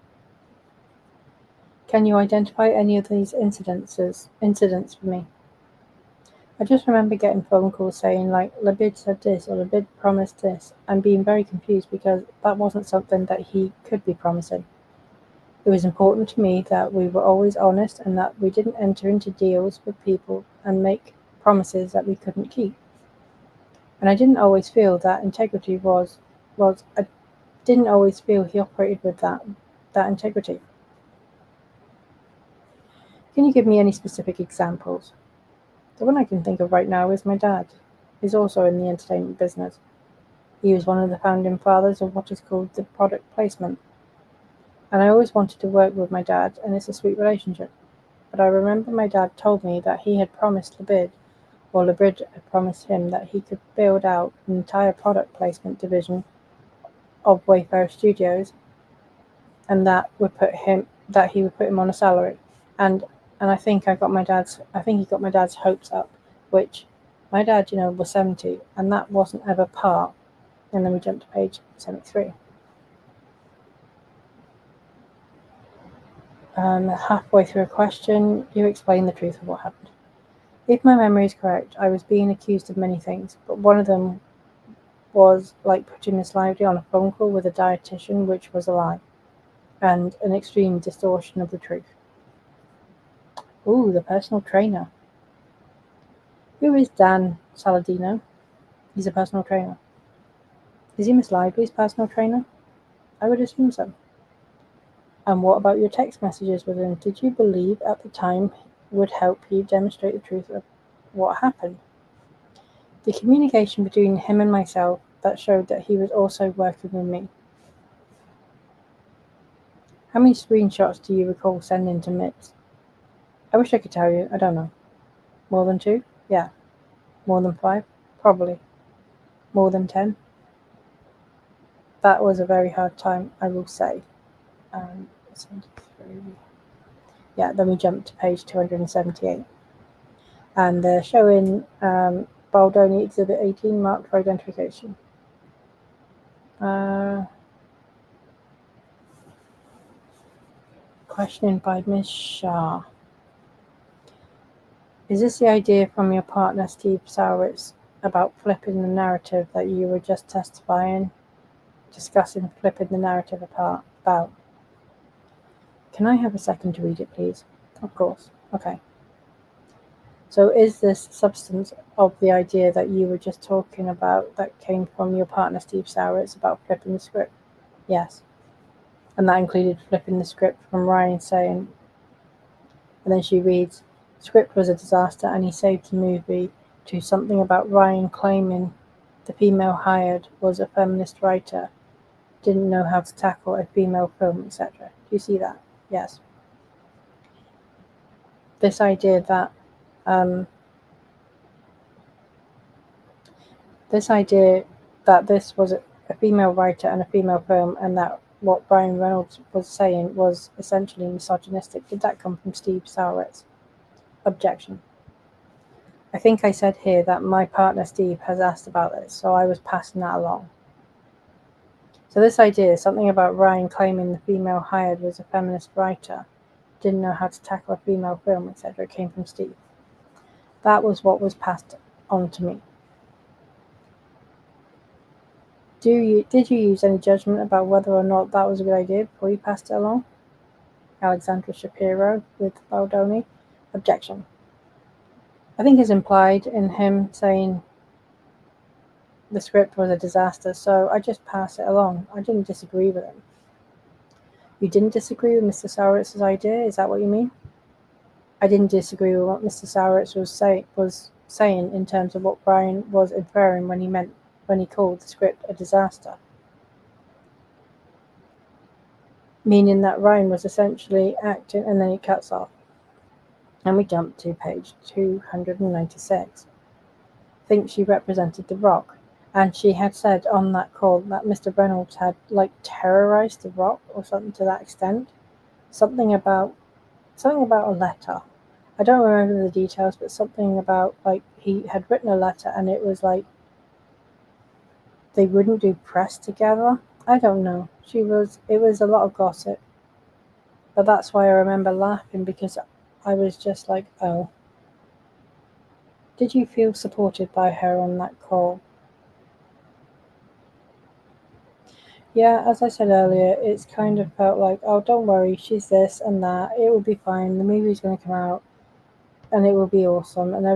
Can you identify any of these incidents for me? I just remember getting phone calls saying like, Labid said this or Labid promised this, and being very confused because that wasn't something that he could be promising. It was important to me that we were always honest and that we didn't enter into deals with people and make promises that we couldn't keep. And I didn't always feel that integrity I didn't always feel he operated with that integrity. Can you give me any specific examples? The one I can think of right now is my dad. He's also in the entertainment business. He was one of the founding fathers of what is called the product placement. And I always wanted to work with my dad, and it's a sweet relationship. But I remember my dad told me that he had promised Labid had promised him that he could build out an entire product placement division of Wayfarer Studios, and that he would put him on a salary. And I think he got my dad's hopes up, which my dad, was 70, and that wasn't ever part. And then we jump to page 73. Halfway through a question, you explain the truth of what happened. If my memory is correct, I was being accused of many things, but one of them was like putting Miss Lively on a phone call with a dietitian, which was a lie, and an extreme distortion of the truth. Ooh, the personal trainer. Who is Dan Saladino? He's a personal trainer. Is he Miss Lively's personal trainer? I would assume so. And what about your text messages with him? Did you believe at the time would help you demonstrate the truth of what happened? The communication between him and myself that showed that he was also working with me. How many screenshots do you recall sending to Mitz? I wish I could tell you. I don't know. More than 2? Yeah. More than 5? Probably. More than 10? That was a very hard time, I will say. 73. Yeah, then we jump to page 278. And they're showing Baldoni Exhibit 18 marked for identification. Questioning by Ms. Shah. Is this the idea from your partner Steve Sauritz about flipping the narrative that you were just discussing flipping the narrative about? Can I have a second to read it, please? Of course. Okay. So is this substance of the idea that you were just talking about that came from your partner Steve Sauritz about flipping the script? Yes. And that included flipping the script from Ryan saying, and then she reads, script was a disaster and he saved the movie, to something about Ryan claiming the female hired was a feminist writer, didn't know how to tackle a female film, etc. Do you see that? Yes. This idea that this was a female writer and a female film, and that what Ryan Reynolds was saying was essentially misogynistic. Did that come from Steve Sauritz? Objection. I think I said here that my partner Steve has asked about this, so I was passing that along. So this idea, something about Ryan claiming the female hired was a feminist writer, didn't know how to tackle a female film, etc., came from Steve. That was what was passed on to me. Did you use any judgment about whether or not that was a good idea before you passed it along? Alexandra Shapiro with Baldoni. Objection. I think it's implied in him saying the script was a disaster, so I just passed it along. I didn't disagree with him. You didn't disagree with Mr. Saueritz's idea? Is that what you mean? I didn't disagree with what Mr. Saueritz was saying in terms of what Brian was inferring when he called the script a disaster. Meaning that Ryan was essentially acting, and then he cuts off. And we jump to page 296. Think she represented the Rock, and she had said on that call that Mr. Reynolds had terrorized the Rock or something to that extent. Something about a letter. I don't remember the details, but something about he had written a letter and it was they wouldn't do press together. I don't know. It was a lot of gossip. But that's why I remember laughing, because I was just like, oh. Did you feel supported by her on that call? Yeah, as I said earlier, it's kind of felt like, oh, don't worry, she's this and that. It will be fine. The movie's going to come out and it will be awesome. And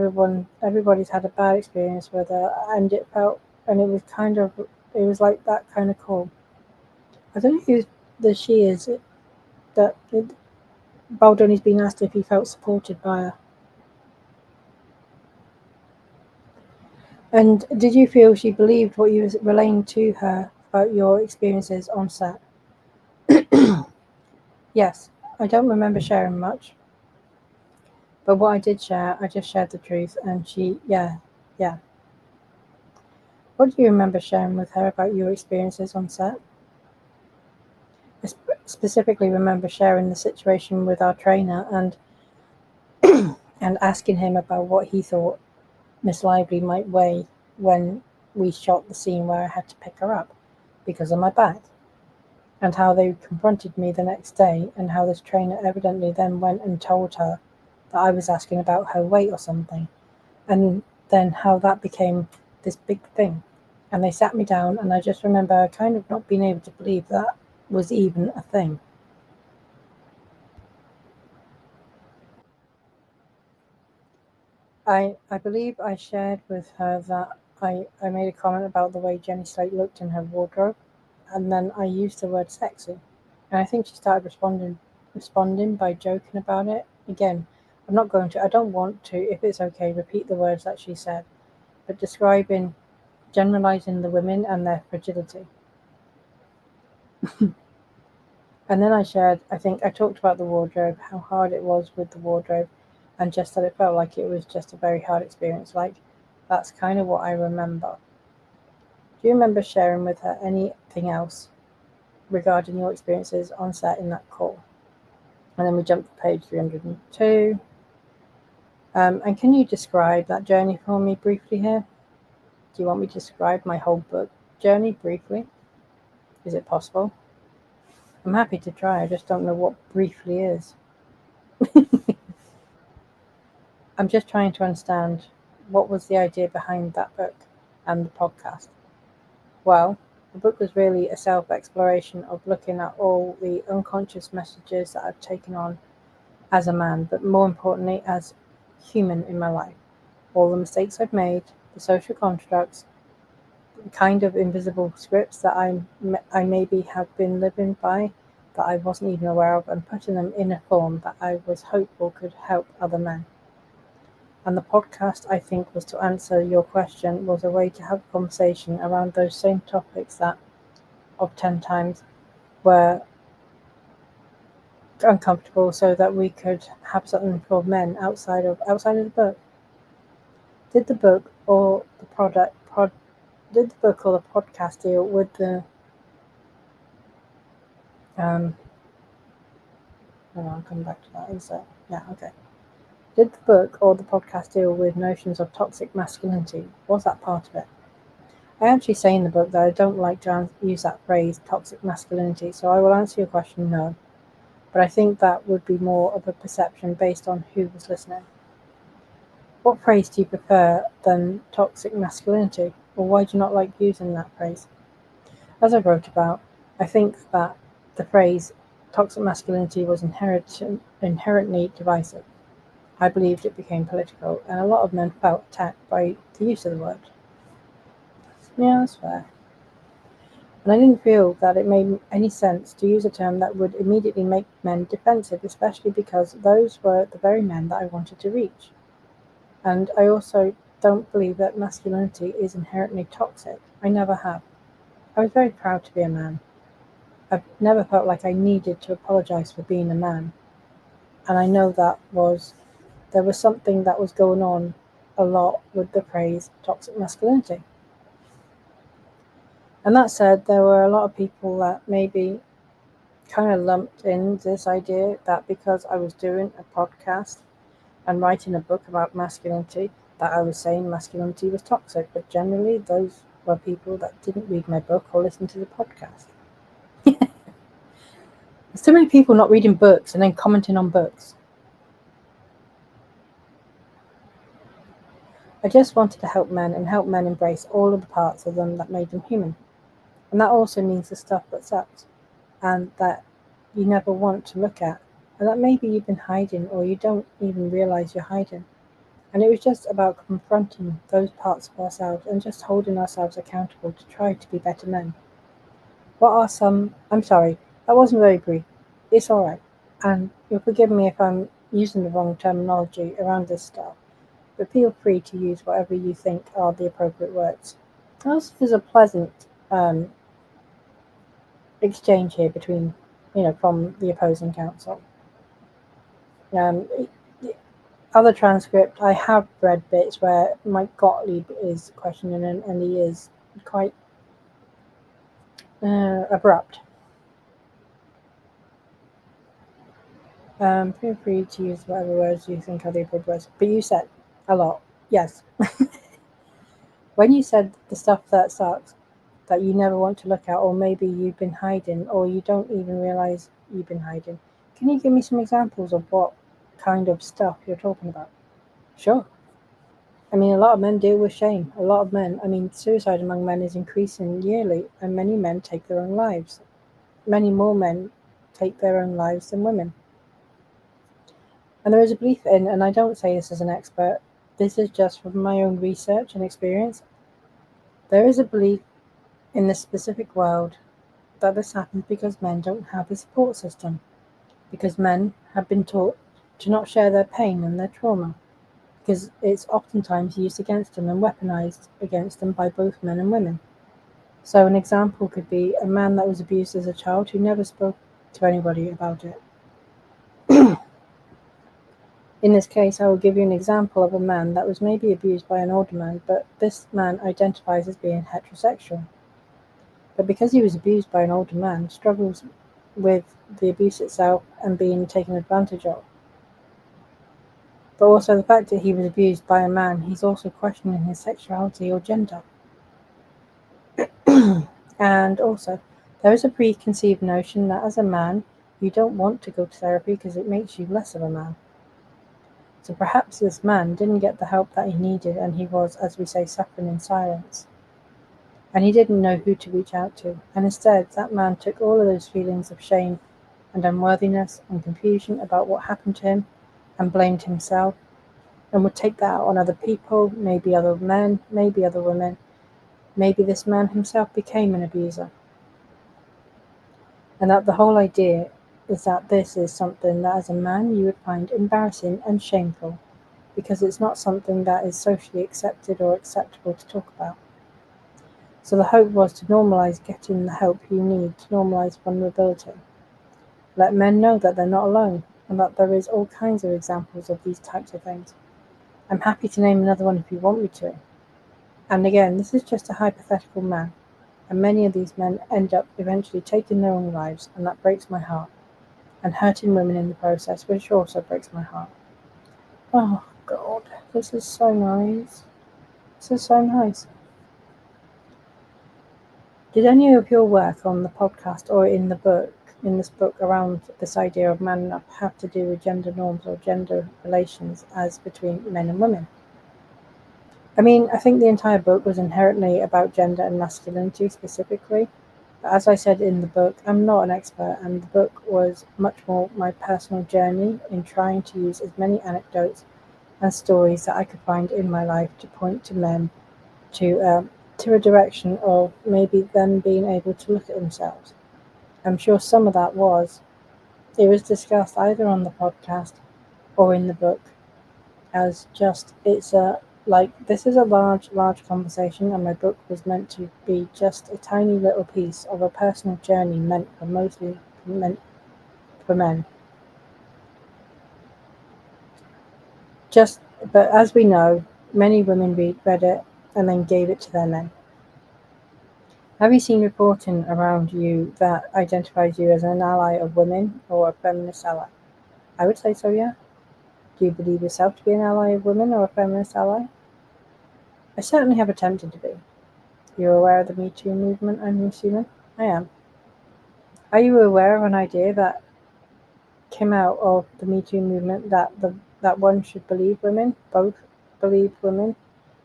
everybody's had a bad experience with her. And it was like that kind of call. I don't know who the she is that Baldoni's been asked if he felt supported by her. And did you feel she believed what you was relaying to her about your experiences on set? Yes, I don't remember sharing much. But what I did share, I just shared the truth, and yeah. What do you remember sharing with her about your experiences on set? I specifically remember sharing the situation with our trainer and asking him about what he thought Miss Lively might weigh when we shot the scene where I had to pick her up because of my back, and how they confronted me the next day, and how this trainer evidently then went and told her that I was asking about her weight or something, and then how that became this big thing. And they sat me down, and I just remember kind of not being able to believe that was even a thing. I believe I shared with her that I made a comment about the way Jenny Slate looked in her wardrobe, and then I used the word sexy. And I think she started responding by joking about it. Again, I don't want to, if it's okay, repeat the words that she said, but generalizing the women and their fragility. And then I think I talked about the wardrobe, how hard it was with the wardrobe, and just that it felt like it was just a very hard experience. That's kind of what I remember. Do you remember sharing with her anything else regarding your experiences on set in that call? And then we jump to page 302. And can you describe that journey for me briefly here? Do you want me to describe my whole book journey briefly? Is it possible? I'm happy to try, I just don't know what briefly is. I'm just trying to understand what was the idea behind that book and the podcast. Well, the book was really a self-exploration of looking at all the unconscious messages that I've taken on as a man, but more importantly as human in my life. All the mistakes I've made, the social constructs, the kind of invisible scripts that I maybe have been living by that I wasn't even aware of, and putting them in a form that I was hopeful could help other men. And the podcast, I think, was to answer your question, was a way to have a conversation around those same topics that, of 10 times, were uncomfortable, so that we could have something for men outside of the book. Did the book or the podcast deal with the I'll come back to that in a sec. Yeah, okay. Did the book or the podcast deal with notions of toxic masculinity? Was that part of it? I actually say in the book that I don't like to use that phrase, toxic masculinity, so I will answer your question no. But I think that would be more of a perception based on who was listening. What phrase do you prefer than toxic masculinity, or why do you not like using that phrase? As I wrote about, I think that the phrase toxic masculinity was inherently divisive. I believed it became political, and a lot of men felt attacked by the use of the word. Yeah, that's fair. And I didn't feel that it made any sense to use a term that would immediately make men defensive, especially because those were the very men that I wanted to reach. And I also don't believe that masculinity is inherently toxic. I never have. I was very proud to be a man. I've never felt like I needed to apologize for being a man. And I know there was something that was going on a lot with the phrase toxic masculinity. And that said, there were a lot of people that maybe kind of lumped in this idea that because I was doing a podcast and writing a book about masculinity, that I was saying masculinity was toxic. But generally, those were people that didn't read my book or listen to the podcast. There's so many people not reading books and then commenting on books. I just wanted to help men and help men embrace all of the parts of them that made them human. And that also means the stuff that sucks and that you never want to look at, and that maybe you've been hiding or you don't even realize you're hiding. And it was just about confronting those parts of ourselves and just holding ourselves accountable to try to be better men. What are some. I'm sorry, that wasn't very brief. It's alright. And you'll forgive me if I'm using the wrong terminology around this stuff, but feel free to use whatever you think are the appropriate words. Also, there's a pleasant exchange here between, from the opposing counsel. Um, Other transcript, I have read bits where Mike Gottlieb is questioning and he is quite abrupt. Feel free to use whatever words you think are the appropriate words. But you said a lot. Yes. When you said the stuff that sucks, that you never want to look at, or maybe you've been hiding, or you don't even realize you've been hiding, can you give me some examples of what kind of stuff you're talking about? Sure. I mean, a lot of men deal with shame. A lot of men, suicide among men is increasing yearly, and many men take their own lives. Many more men take their own lives than women. And there is a belief in, and I don't say this as an expert, this is just from my own research and experience, there is a belief in this specific world that this happens because men don't have a support system, because men have been taught to not share their pain and their trauma, because it's oftentimes used against them and weaponized against them by both men and women. So an example could be a man that was abused as a child who never spoke to anybody about it. In this case, I will give you an example of a man that was maybe abused by an older man, but this man identifies as being heterosexual. But because he was abused by an older man, struggles with the abuse itself and being taken advantage of. But also the fact that he was abused by a man, he's also questioning his sexuality or gender. And also, there is a preconceived notion that as a man, you don't want to go to therapy because it makes you less of a man. So perhaps this man didn't get the help that he needed and he was, as we say, suffering in silence. And he didn't know who to reach out to. And instead, that man took all of those feelings of shame and unworthiness and confusion about what happened to him and blamed himself and would take that out on other people, maybe other men, maybe other women. Maybe this man himself became an abuser. And that the whole idea is that this is something that as a man you would find embarrassing and shameful because it's not something that is socially accepted or acceptable to talk about. So the hope was to normalize getting the help you need, to normalize vulnerability. Let men know that they're not alone and that there is all kinds of examples of these types of things. I'm happy to name another one if you want me to. And again, this is just a hypothetical man, and many of these men end up eventually taking their own lives, and that breaks my heart, and hurting women in the process, which also breaks my heart. Oh God, this is so nice. This is so nice. Did any of your work on the podcast or in this book around this idea of man up have to do with gender norms or gender relations as between men and women? I think the entire book was inherently about gender and masculinity specifically. But as I said in the book, I'm not an expert, and the book was much more my personal journey in trying to use as many anecdotes and stories that I could find in my life to point to men to to a direction of maybe them being able to look at themselves. I'm sure some of that it was discussed either on the podcast or in the book as just, this is a large conversation, and my book was meant to be just a tiny little piece of a personal journey meant for men. But as we know, many women read it and then gave it to their men. Have you seen reporting around you that identifies you as an ally of women or a feminist ally? I would say so, yeah. Do you believe yourself to be an ally of women or a feminist ally? I certainly have attempted to be. You're aware of the Me Too movement, I'm assuming? I am. Are you aware of an idea that came out of the Me Too movement that one should believe women, both believe women,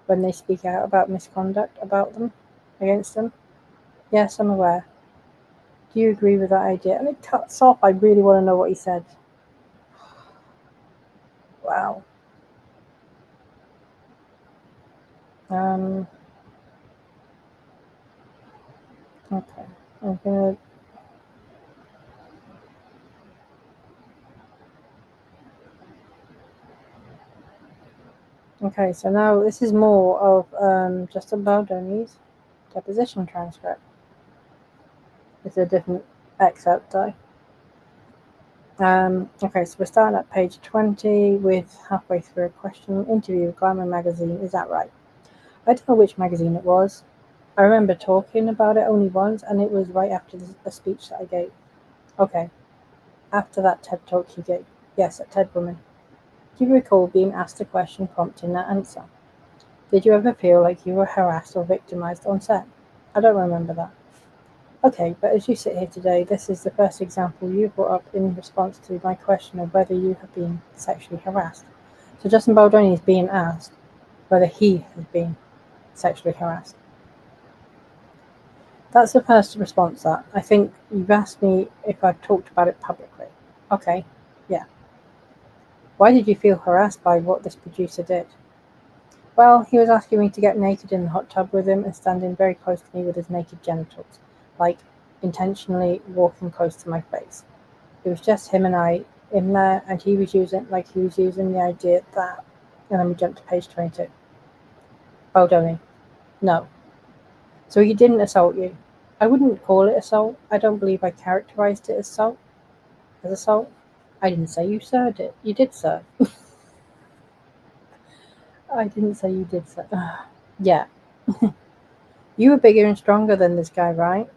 when they speak out about misconduct against them? Yes, I'm aware. Do you agree with that idea? And it cuts off. I really want to know what he said. Wow. Okay. I'm gonna. Okay, so now this is more of Justin Baldoni's deposition transcript. It's a different excerpt, though. Okay, so we're starting at page 20 with halfway through a question. Interview with Glamour magazine, is that right? I don't know which magazine it was. I remember talking about it only once, and it was right after a speech that I gave. Okay, after that TED talk you gave. Yes, at TED Woman. Do you recall being asked a question prompting that answer? Did you ever feel like you were harassed or victimized on set? I don't remember that. Okay, but as you sit here today, this is the first example you brought up in response to my question of whether you have been sexually harassed. So Justin Baldoni is being asked whether he has been sexually harassed. That's the first response that. I think you've asked me if I've talked about it publicly. Okay, yeah. Why did you feel harassed by what this producer did? Well, he was asking me to get naked in the hot tub with him and standing very close to me with his naked genitals, like intentionally walking close to my face. It was just him and I in there, and he was using the idea that. And then we jumped to page 22. Baldoni. No. So he didn't assault you. I wouldn't call it assault. I don't believe I characterized it as assault. I didn't say you served it. You did serve. I didn't say you did serve. Yeah. You were bigger and stronger than this guy, right?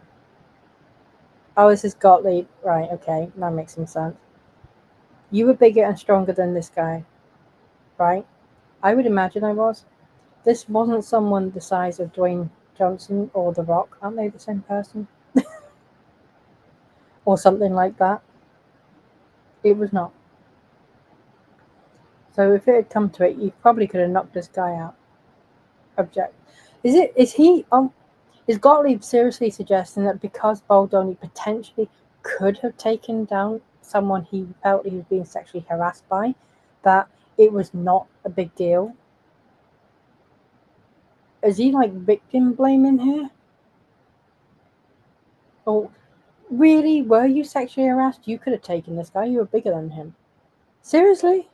Oh, this is Gottlieb. Right, okay. That makes some sense. You were bigger and stronger than this guy, right? I would imagine I was. This wasn't someone the size of Dwayne Johnson or The Rock. Aren't they the same person? Or something like that. It was not. So if it had come to it, you probably could have knocked this guy out. Object. Is Gottlieb seriously suggesting that because Baldoni potentially could have taken down someone he felt he was being sexually harassed by, that it was not a big deal? Is he like victim blaming here? Oh, really? Were you sexually harassed? You could have taken this guy. You were bigger than him. Seriously?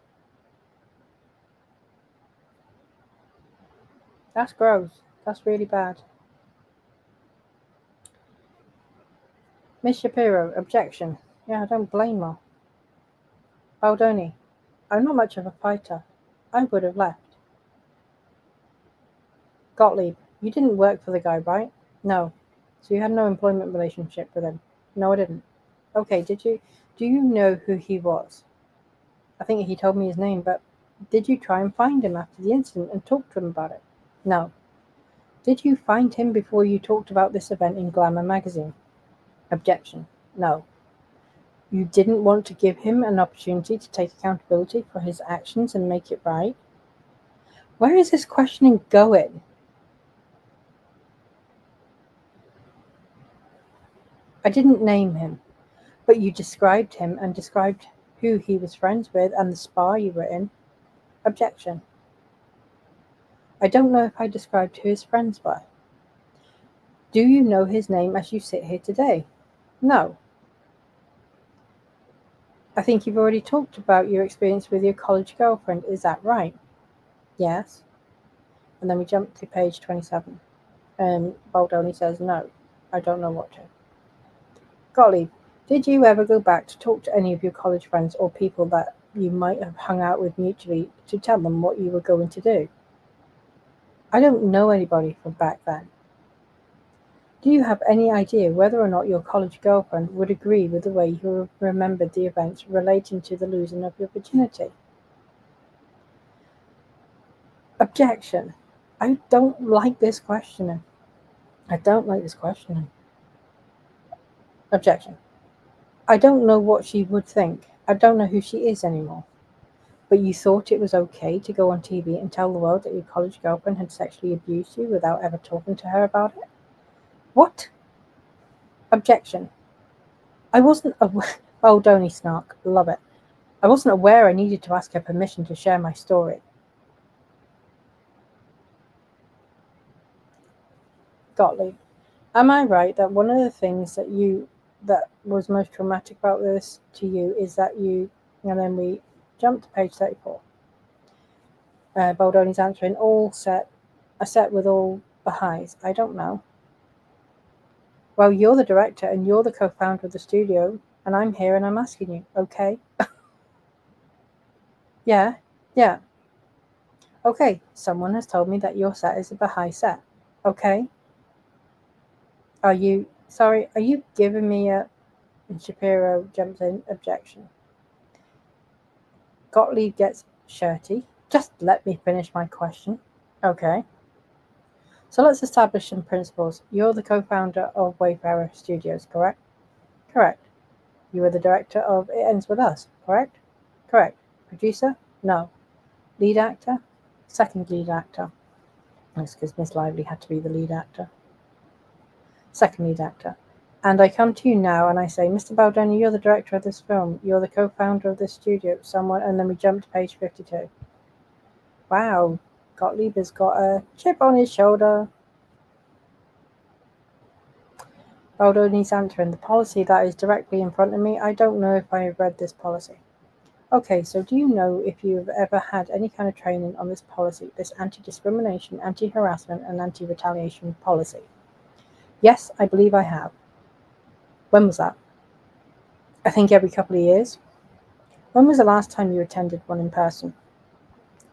That's gross. That's really bad. Miss Shapiro, objection. Yeah, I don't blame her. Baldoni, I'm not much of a fighter. I would have left. Gottlieb, you didn't work for the guy, right? No. So you had no employment relationship with him? No, I didn't. Okay, did you? Do you know who he was? I think he told me his name, but did you try and find him after the incident and talk to him about it? No. Did you find him before you talked about this event in Glamour magazine? Objection. No. You didn't want to give him an opportunity to take accountability for his actions and make it right? Where is this questioning going? I didn't name him, but you described him and described who he was friends with and the spa you were in. Objection. I don't know if I described who his friends were. Do you know his name as you sit here today? No. I think you've already talked about your experience with your college girlfriend. Is that right? Yes. And then we jump to page 27. And Baldoni says, no, I don't know what to. Golly, did you ever go back to talk to any of your college friends or people that you might have hung out with mutually to tell them what you were going to do? I don't know anybody from back then. Do you have any idea whether or not your college girlfriend would agree with the way you remembered the events relating to the losing of your virginity? Objection. I don't like this questioning. I don't like this questioning. Objection. I don't know what she would think. I don't know who she is anymore. But you thought it was okay to go on TV and tell the world that your college girlfriend had sexually abused you without ever talking to her about it? What? Objection. I wasn't aware. Baldoni snark. Love it. I wasn't aware I needed to ask her permission to share my story. Gottlieb. Am I right that one of the things that was most traumatic about this to you is that you, and then we jump to page 34. Baldoni's answering, a set with all the highs. I don't know. Well, you're the director and you're the co-founder of the studio, and I'm here and I'm asking you, okay? Yeah. Okay, someone has told me that your set is a Baha'i set. Okay? Are you giving me a... And Shapiro jumps in, objection. Gottlieb gets shirty. Just let me finish my question. Okay. So let's establish some principles. You're the co-founder of Wayfarer Studios, correct? Correct. You are the director of It Ends With Us, correct? Correct. Producer? No. Lead actor? Second lead actor. That's because Miss Lively had to be the lead actor. Second lead actor. And I come to you now and I say, Mr. Baldoni, you're the director of this film. You're the co-founder of this studio. And then we jump to page 52. Wow, Gottlieb has got a chip on his shoulder. Baldoni's answering, the policy that is directly in front of me, I don't know if I have read this policy. Okay, so do you know if you've ever had any kind of training on this policy, this anti-discrimination, anti-harassment, and anti-retaliation policy? Yes, I believe I have. When was that? I think every couple of years. When was the last time you attended one in person?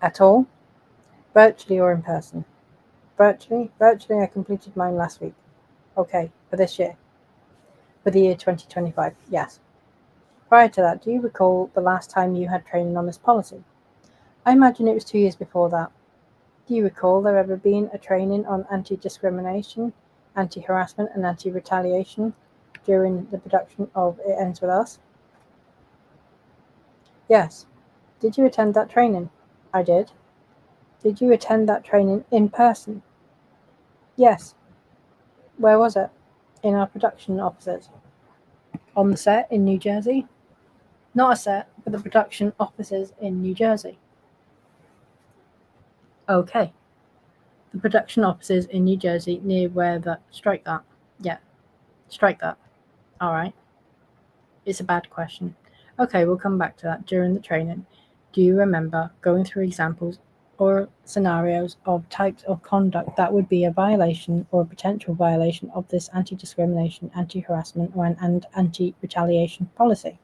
At all? Virtually or in person? Virtually, I completed mine last week. Okay, for this year. For the year 2025, yes. Prior to that, do you recall the last time you had training on this policy? I imagine it was 2 years before that. Do you recall there ever being a training on anti-discrimination, anti-harassment, and anti-retaliation during the production of It Ends With Us? Yes. Did you attend that training? I did. Did you attend that training in person? Yes. Where was it? In our production offices. On the set in New Jersey? Not a set, but the production offices in New Jersey. Okay. The production offices in New Jersey near where that... Strike that. Yeah. Strike that. All right. It's a bad question. Okay, we'll come back to that during the training. Do you remember going through examples or scenarios of types of conduct that would be a violation or a potential violation of this anti-discrimination, anti-harassment, and anti-retaliation policy?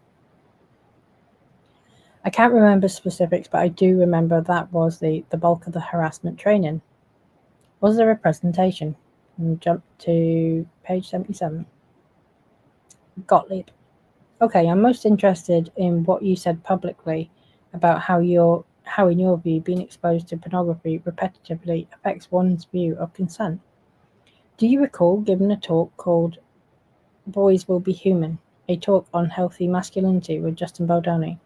I can't remember specifics, but I do remember that was the bulk of the harassment training. Was there a presentation? And jump to page 77. Gottlieb. Okay, I'm most interested in what you said publicly about how in your view being exposed to pornography repetitively affects one's view of consent. Do you recall giving a talk called Boys Will Be Human, a talk on healthy masculinity with Justin Baldoni?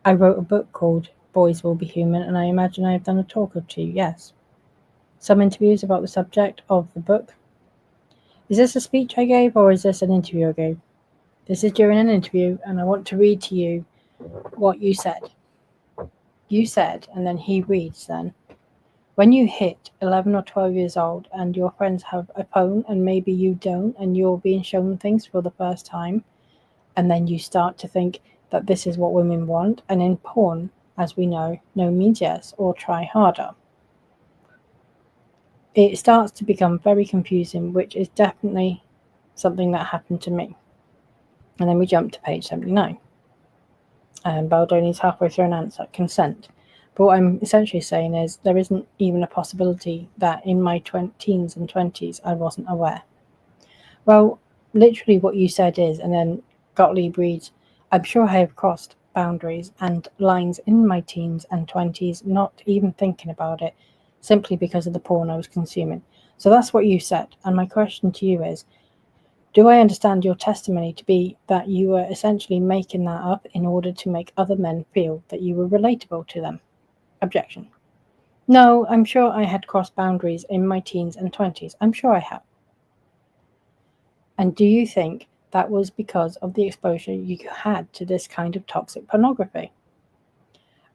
I wrote a book called Boys Will Be Human, and I imagine I have done a talk or two, yes. Some interviews about the subject of the book. Is this a speech I gave, or is this an interview I gave? This is during an interview, and I want to read to you what you said. You said, and then he reads then, When you hit 11 or 12 years old and your friends have a phone and maybe you don't, and you're being shown things for the first time, and then you start to think that this is what women want, and in porn, as we know, no means yes, or try harder. It starts to become very confusing, which is definitely something that happened to me. And then we jump to page 79. And Baldoni's halfway through an answer, consent. But what I'm essentially saying is there isn't even a possibility that in my teens and 20s I wasn't aware. Well, literally what you said is, and then Gottlieb reads, I'm sure I have crossed boundaries and lines in my teens and 20s, not even thinking about it, simply because of the porn I was consuming. So that's what you said. And my question to you is, do I understand your testimony to be that you were essentially making that up in order to make other men feel that you were relatable to them? Objection. No, I'm sure I had crossed boundaries in my teens and 20s. I'm sure I have. And do you think that was because of the exposure you had to this kind of toxic pornography?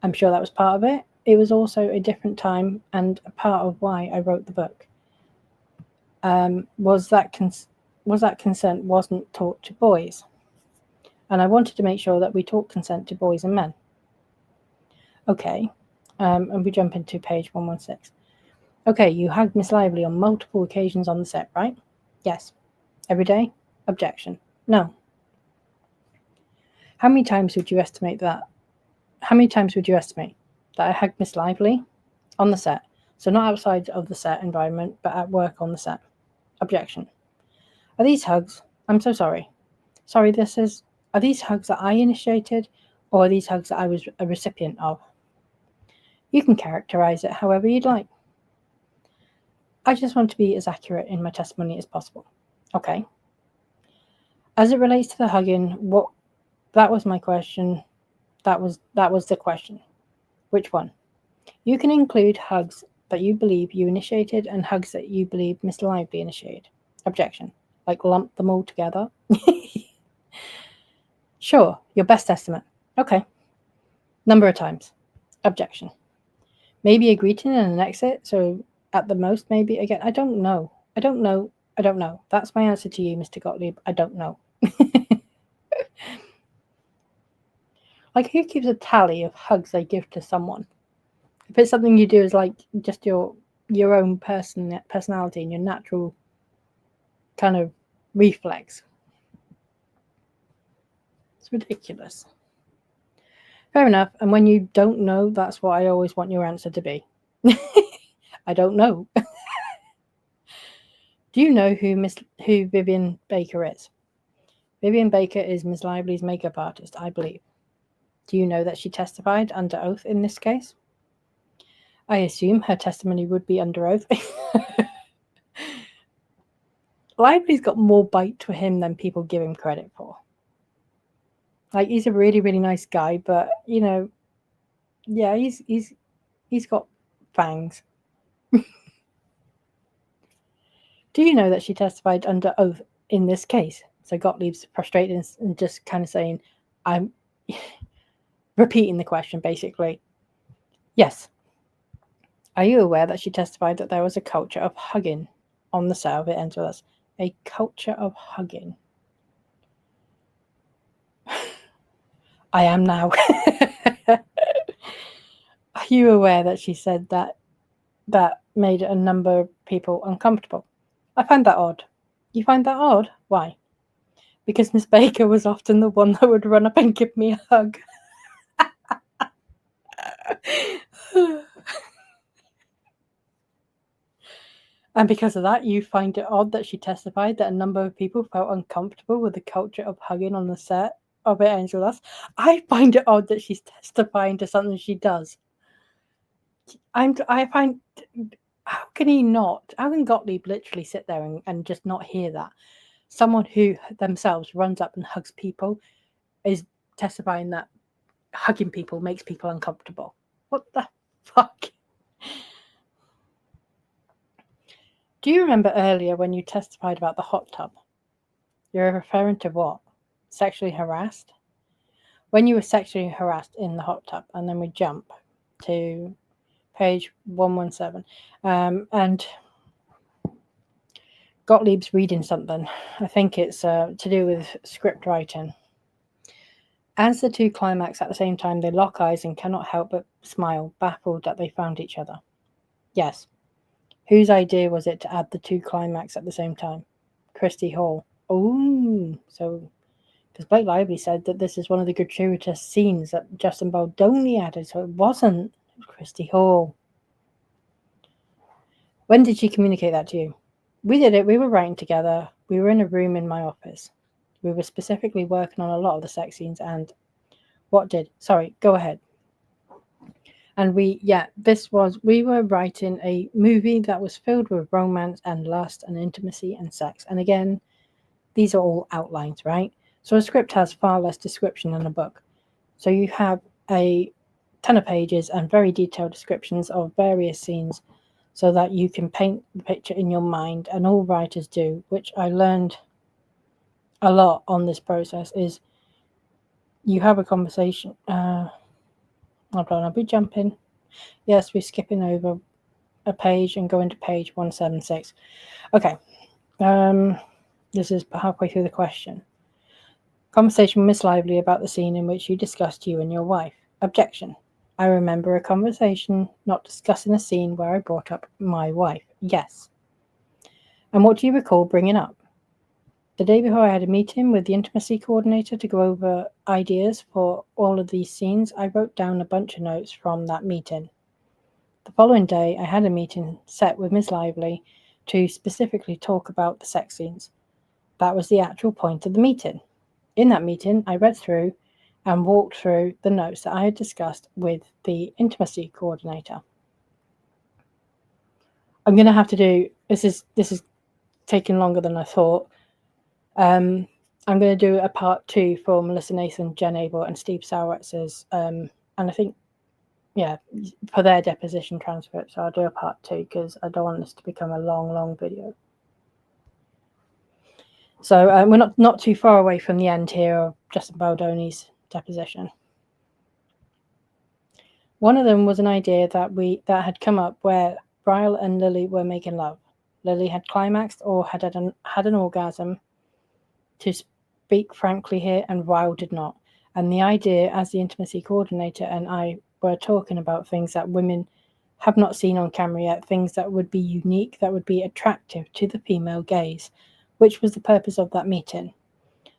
I'm sure that was part of it. It was also a different time and a part of why I wrote the book. Was that consent wasn't taught to boys? And I wanted to make sure that we taught consent to boys and men. Okay, and we jump into page 116. Okay, you hugged Miss Lively on multiple occasions on the set, right? Yes. Every day? Objection. No. How many times would you estimate that I hugged Miss Lively? On the set. So not outside of the set environment, but at work on the set. Objection. Are these hugs? I'm so sorry. Are these hugs that I initiated, or are these hugs that I was a recipient of? You can characterize it however you'd like. I just want to be as accurate in my testimony as possible. Okay. As it relates to the hugging, that was my question. That was the question. Which one? You can include hugs that you believe you initiated and hugs that you believe Mr. Lively initiated. Objection. Like lump them all together? Sure, your best estimate. Okay. Number of times. Objection. Maybe a greeting and an exit, so at the most, maybe again. I don't know. That's my answer to you, Mr. Gottlieb. I don't know. Like, who keeps a tally of hugs they give to someone? If it's something you do as like just your own personality and your natural kind of reflex, it's ridiculous. Fair enough. And when you don't know, that's what I always want your answer to be. I don't know. Do you know who Vivian Baker is? Vivian Baker is Miss Lively's makeup artist, I believe. Do you know that she testified under oath in this case? I assume her testimony would be under oath. Lively's got more bite to him than people give him credit for. Like, he's a really, really nice guy, but yeah, he's got fangs. Do you know that she testified under oath in this case? So Gottlieb's frustrated and just kind of saying, I'm repeating the question, basically. Yes. Are you aware that she testified that there was a culture of hugging on the set of It Ends With Us? A culture of hugging. I am now. Are you aware that she said that made a number of people uncomfortable? I find that odd. You find that odd? Why? Because Miss Baker was often the one that would run up and give me a hug. And because of that, you find it odd that she testified that a number of people felt uncomfortable with the culture of hugging on the set of It Ends With Us. I find it odd that she's testifying to something she does. I find, how can Gottlieb literally sit there and just not hear that? Someone who themselves runs up and hugs people is testifying that hugging people makes people uncomfortable. What the fuck? Do you remember earlier when you testified about the hot tub? You're referring to what? Sexually harassed? When you were sexually harassed in the hot tub, and then we jump to page 117. And Gottlieb's reading something. I think it's to do with script writing. As the two climax at the same time, they lock eyes and cannot help but smile, baffled that they found each other. Yes. Whose idea was it to add the two climax at the same time? Christy Hall. Oh, so because Blake Lively said that this is one of the gratuitous scenes that Justin Baldoni added, so it wasn't Christy Hall. When did she communicate that to you? We did it. We were writing together. We were in a room in my office. We were specifically working on a lot of the sex scenes and what did? Sorry, go ahead. And we were writing a movie that was filled with romance and lust and intimacy and sex. And again, these are all outlines, right? So a script has far less description than a book. So you have a ton of pages and very detailed descriptions of various scenes so that you can paint the picture in your mind, and all writers do, which I learned a lot on this process, is you have a conversation. Hold on, I'll be jumping. Yes, we're skipping over a page and going to page 176. Okay. This is halfway through the question. Conversation with Miss Lively about the scene in which you discussed you and your wife. Objection. I remember a conversation not discussing a scene where I brought up my wife. Yes. And what do you recall bringing up? The day before I had a meeting with the intimacy coordinator to go over ideas for all of these scenes, I wrote down a bunch of notes from that meeting. The following day, I had a meeting set with Miss Lively to specifically talk about the sex scenes. That was the actual point of the meeting. In that meeting, I read through and walked through the notes that I had discussed with the intimacy coordinator. I'm going to have to do, this is taking longer than I thought. I'm going to do a part 2 for Melissa Nathan, Jen Abel, and Steve Sauerwitz's, and I think, for their deposition transcript. So I'll do a part 2 because I don't want this to become a long video. So we're not too far away from the end here of Justin Baldoni's deposition. One of them was an idea that had come up where Ryle and Lily were making love. Lily had climaxed or had an orgasm, to speak frankly here, and Ryle did not. And the idea, as the intimacy coordinator and I were talking about things that women have not seen on camera yet, things that would be unique, that would be attractive to the female gaze, which was the purpose of that meeting.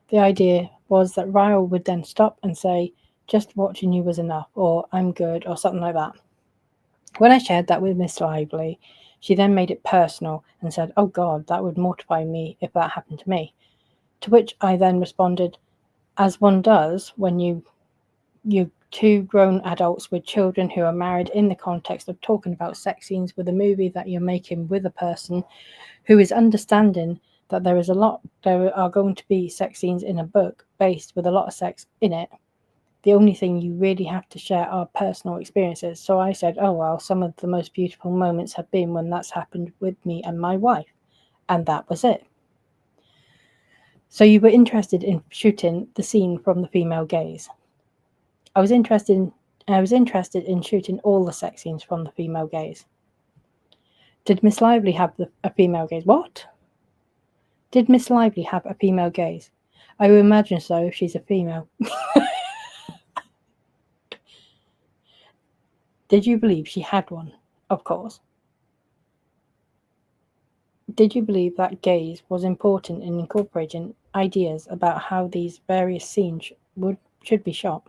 The idea was that Ryle would then stop and say, just watching you was enough, or I'm good, or something like that. When I shared that with Miss Lively, she then made it personal and said, oh God, that would mortify me if that happened to me. To which I then responded, as one does when you two grown adults with children who are married in the context of talking about sex scenes with a movie that you're making with a person who is understanding that there are going to be sex scenes in a book based with a lot of sex in it. The only thing you really have to share are personal experiences. So I said, oh well, some of the most beautiful moments have been when that's happened with me and my wife. And that was it. So you were interested in shooting the scene from the female gaze. I was interested in shooting all the sex scenes from the female gaze. Did Miss Lively have a female gaze? What? Did Miss Lively have a female gaze? I would imagine so if she's a female. Did you believe she had one? Of course. Did you believe that gaze was important in incorporating ideas about how these various scenes should be shot?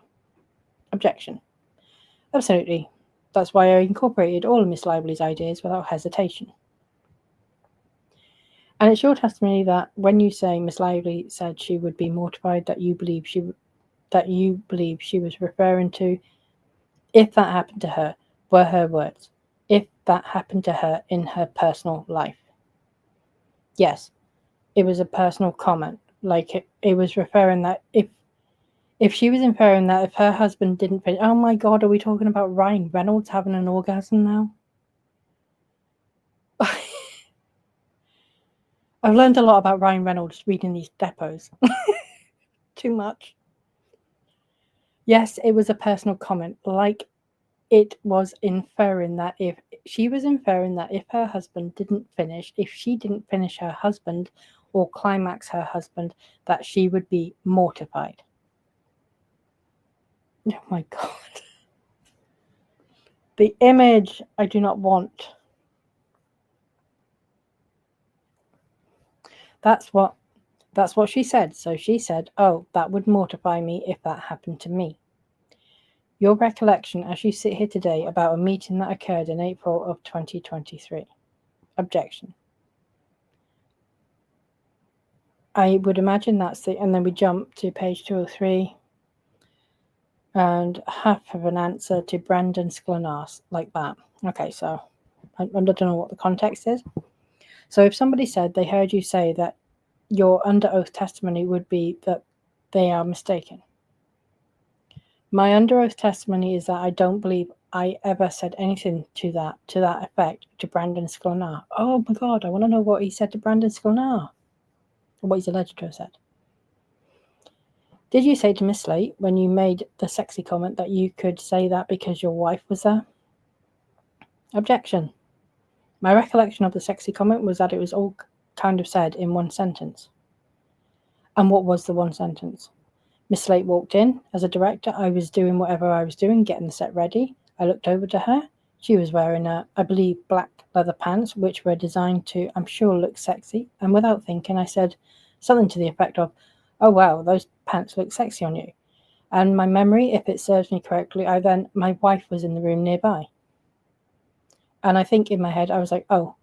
Objection. Absolutely. That's why I incorporated all of Miss Lively's ideas without hesitation. And it's your testimony that when you say Miss Lively said she would be mortified that you believe she was referring to, if that happened to her, were her words. If that happened to her in her personal life. Yes, it was a personal comment. Like it was referring that if she was inferring that if her husband didn't finish, oh my God, are we talking about Ryan Reynolds having an orgasm now? I've learned a lot about Ryan Reynolds reading these Depos. Too much. Yes, it was a personal comment. Like it was inferring that if her husband didn't finish, if she didn't finish her husband or climax her husband, that she would be mortified. Oh my God. The image I do not want. That's what she said. So she said, oh, that would mortify me if that happened to me. Your recollection as you sit here today about a meeting that occurred in April of 2023. Objection. I would imagine that's the, and then we jump to page 203 and half of an answer to Brandon Sklenar, like that. Okay, so I don't know what the context is. So if somebody said they heard you say that your under oath testimony would be that they are mistaken. My under oath testimony is that I don't believe I ever said anything to that effect to Brandon Sklenar. Oh my God, I want to know what he said to Brandon Sklenar. Or what he's alleged to have said. Did you say to Miss Slate when you made the sexy comment that you could say that because your wife was there? Objection. My recollection of the sexy comment was that it was all kind of said in one sentence. And what was the one sentence? Miss Slate walked in. As a director, I was doing whatever I was doing, getting the set ready. I looked over to her. She was wearing I believe, black leather pants, which were designed to, I'm sure, look sexy. And without thinking, I said something to the effect of, oh, wow, those pants look sexy on you. And my memory, if it serves me correctly, my wife was in the room nearby. And I think in my head, I was like, oh.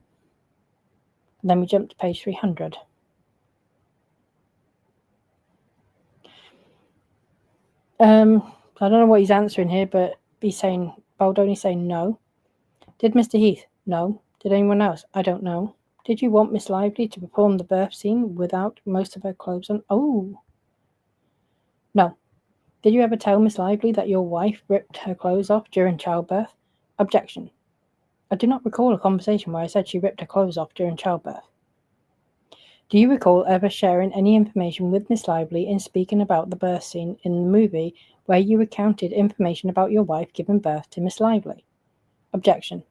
And then we jumped to page 300. I don't know what he's answering here, but Baldoni saying no. Did Mr. Heath? No. Did anyone else? I don't know. Did you want Miss Lively to perform the birth scene without most of her clothes on? Oh. No. Did you ever tell Miss Lively that your wife ripped her clothes off during childbirth? Objection. I do not recall a conversation where I said she ripped her clothes off during childbirth. Do you recall ever sharing any information with Miss Lively in speaking about the birth scene in the movie where you recounted information about your wife giving birth to Miss Lively? Objection.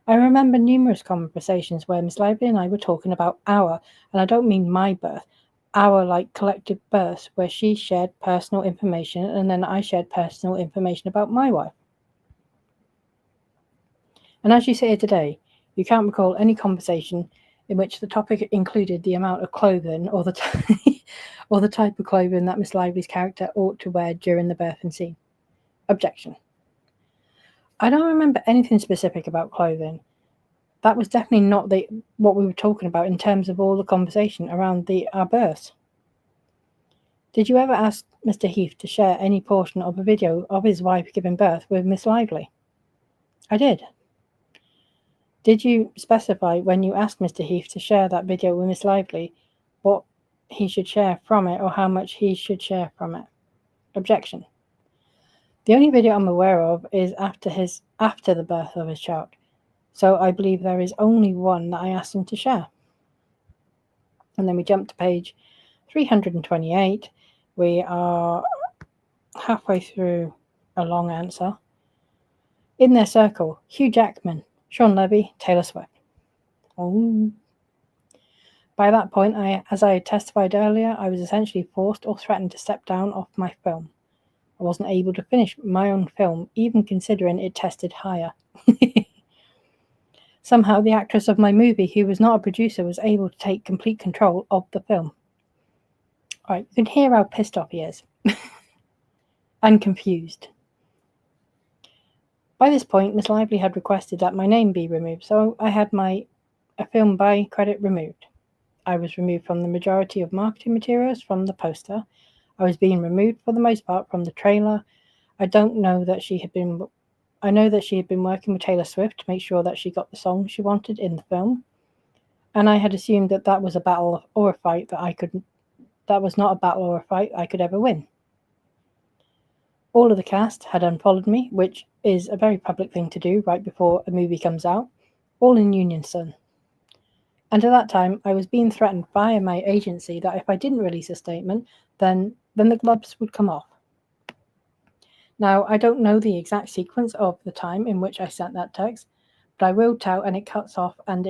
I remember numerous conversations where Miss Lively and I were talking about our, and I don't mean my birth, our like collective births where she shared personal information and then I shared personal information about my wife. And as you sit here today, you can't recall any conversation in which the topic included the amount of clothing or the type of clothing that Miss Lively's character ought to wear during the birthing scene. Objection. I don't remember anything specific about clothing. That was definitely not what we were talking about in terms of all the conversation around our births. Did you ever ask Mr. Heath to share any portion of a video of his wife giving birth with Miss Lively? I did. Did you specify when you asked Mr. Heath to share that video with Miss Lively what he should share from it or how much he should share from it? Objection. The only video I'm aware of is after the birth of his child, so I believe there is only one that I asked him to share. And then we jump to page 328. We are halfway through a long answer. In their circle, Hugh Jackman, Sean Levy, Taylor Swift. Oh. By that point, as I testified earlier, I was essentially forced or threatened to step down off my film. I wasn't able to finish my own film, even considering it tested higher. Somehow, the actress of my movie, who was not a producer, was able to take complete control of the film. All right, you can hear how pissed off he is. And confused. By this point, Miss Lively had requested that my name be removed, so I had a film by credit removed. I was removed from the majority of marketing materials from the poster. I was being removed for the most part from the trailer. I know that she had been working with Taylor Swift to make sure that she got the song she wanted in the film. And I had assumed that was a battle or a fight that was not a battle or a fight I could ever win. All of the cast had unfollowed me, which is a very public thing to do right before a movie comes out, all in unison. And at that time, I was being threatened by my agency that if I didn't release a statement, then the gloves would come off. Now, I don't know the exact sequence of the time in which I sent that text, but I wrote out and it cuts off, and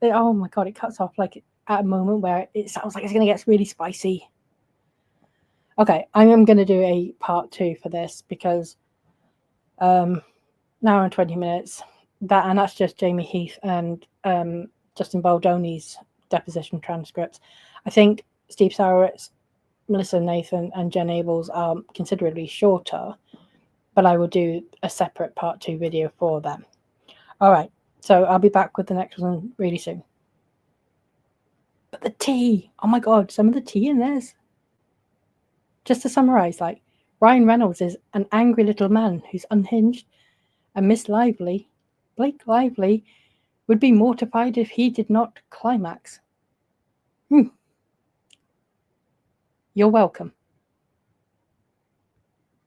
oh my God, it cuts off like at a moment where it sounds like it's going to get really spicy. Okay, I am going to do a part 2 for this because an hour and 20 minutes, that's just Jamey, Heath, and Justin Baldoni's deposition transcripts. I think Steve Sauerwitz, Melissa Nathan, and Jen Abels are considerably shorter, but I will do a separate part 2 video for them. All right, so I'll be back with the next one really soon. But the tea, oh my God, some of the tea in this. Just to summarize, like, Ryan Reynolds is an angry little man who's unhinged, and Miss Lively, Blake Lively, would be mortified if he did not climax. You're welcome.